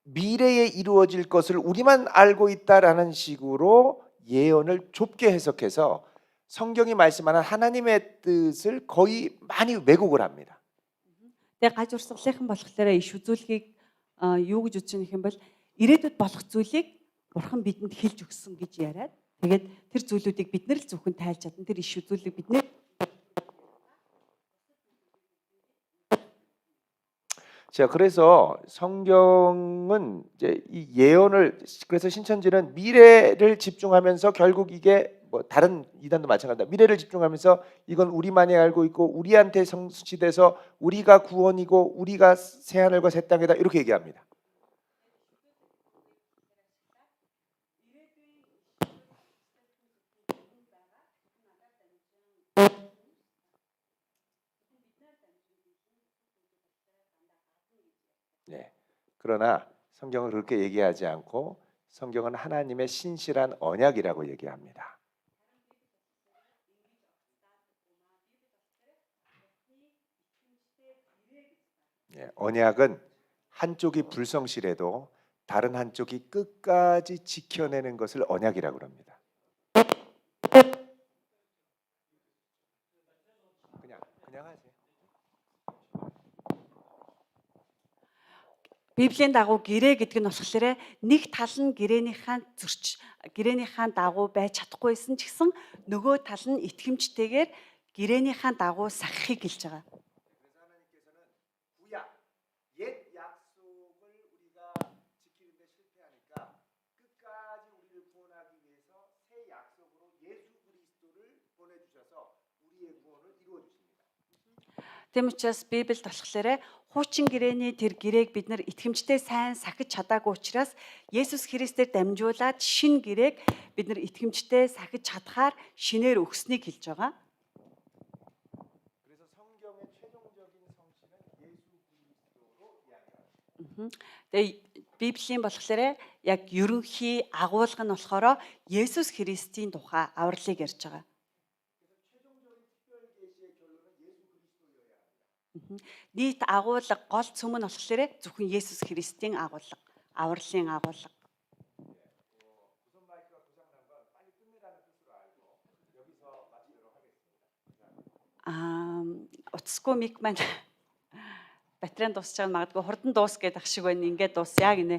미래에 이루어질 것을 우리만 알고 있다라는 식으로 예언을 좁게 해석해서 성경이 말씀하는 하나님의 뜻을 거의 많이 왜곡을 합니다. Тэгээ гаж урсгалынхан болохоор иш үзүүлэхийг юу гэж үзэж байгаа юм бол ирээдүйд болох зүйлийг Бурхан бидэнд хэлж өгсөн гэж яриад тэгээд тэр зүйлүүдийг бид нар л зөвхөн тайлж чадна. Тэр иш үзүүлэг бид нэр 자, 그래서 성경은 이제 이 예언을 그래서 신천지는 미래를 집중하면서 결국 이게 뭐 다른 이단도 마찬가지다. 미래를 집중하면서 이건 우리만이 알고 있고 우리한테 성취돼서 우리가 구원이고 우리가 새 하늘과 새 땅이다 이렇게 얘기합니다. 네. 그러나 성경은 그렇게 얘기하지 않고 성경은 하나님의 신실한 언약이라고 얘기합니다. 예, 언약은 한쪽이 불성실해도 다른 한쪽이 끝까지 지켜내는 것을 언약이라고 합니다. 그냥 하세요. Библийн дагуу гэрээ гэдэг нь болохоор нэг тал нь гэрээнийхээ дагуу байж чадахгүйсэн ч гэсэн нөгөө тал нь итгэмжтэйгээр гэрээнийхээ дагуу сахихыг хэлж байгаа. 구약, 옛 약속을 우리가 지키는데 실패하니까 끝까지 우리를 구원하기 위해서 새 약속으로 예수 그리스도를 보내주셔서 우리의 구원을 이루어 주십니다. Тийм учраас Библиэд болохоор хуучин гэрээний тэр гэрээг бид нар итгэмжтэй сайн сахиж чадаагүй учраас Есүс Христээр дамжуулаад шин гэрээг бид нар итгэмжтэй сахиж чадхаар шинээр өгснийг хэлж байгаа. 그래서 성경의 최종적인 성취는 예수 그리스도로 이야기합니다. Тэгээ Библийн болохоор яг ерөнхий агуулга нь болохоор Есүс Христийн тухай авралыг ярьж байгаа. Нийт агуулга гол цөм нь болохоор зөвхөн Есүс Христийн агуулга, авралын агуулга. Утасгүй мик маань батарейн дуусч байгаа магадгүй хурдан дуус гэдэг шиг байна. Ингээд дуусъя гинэ.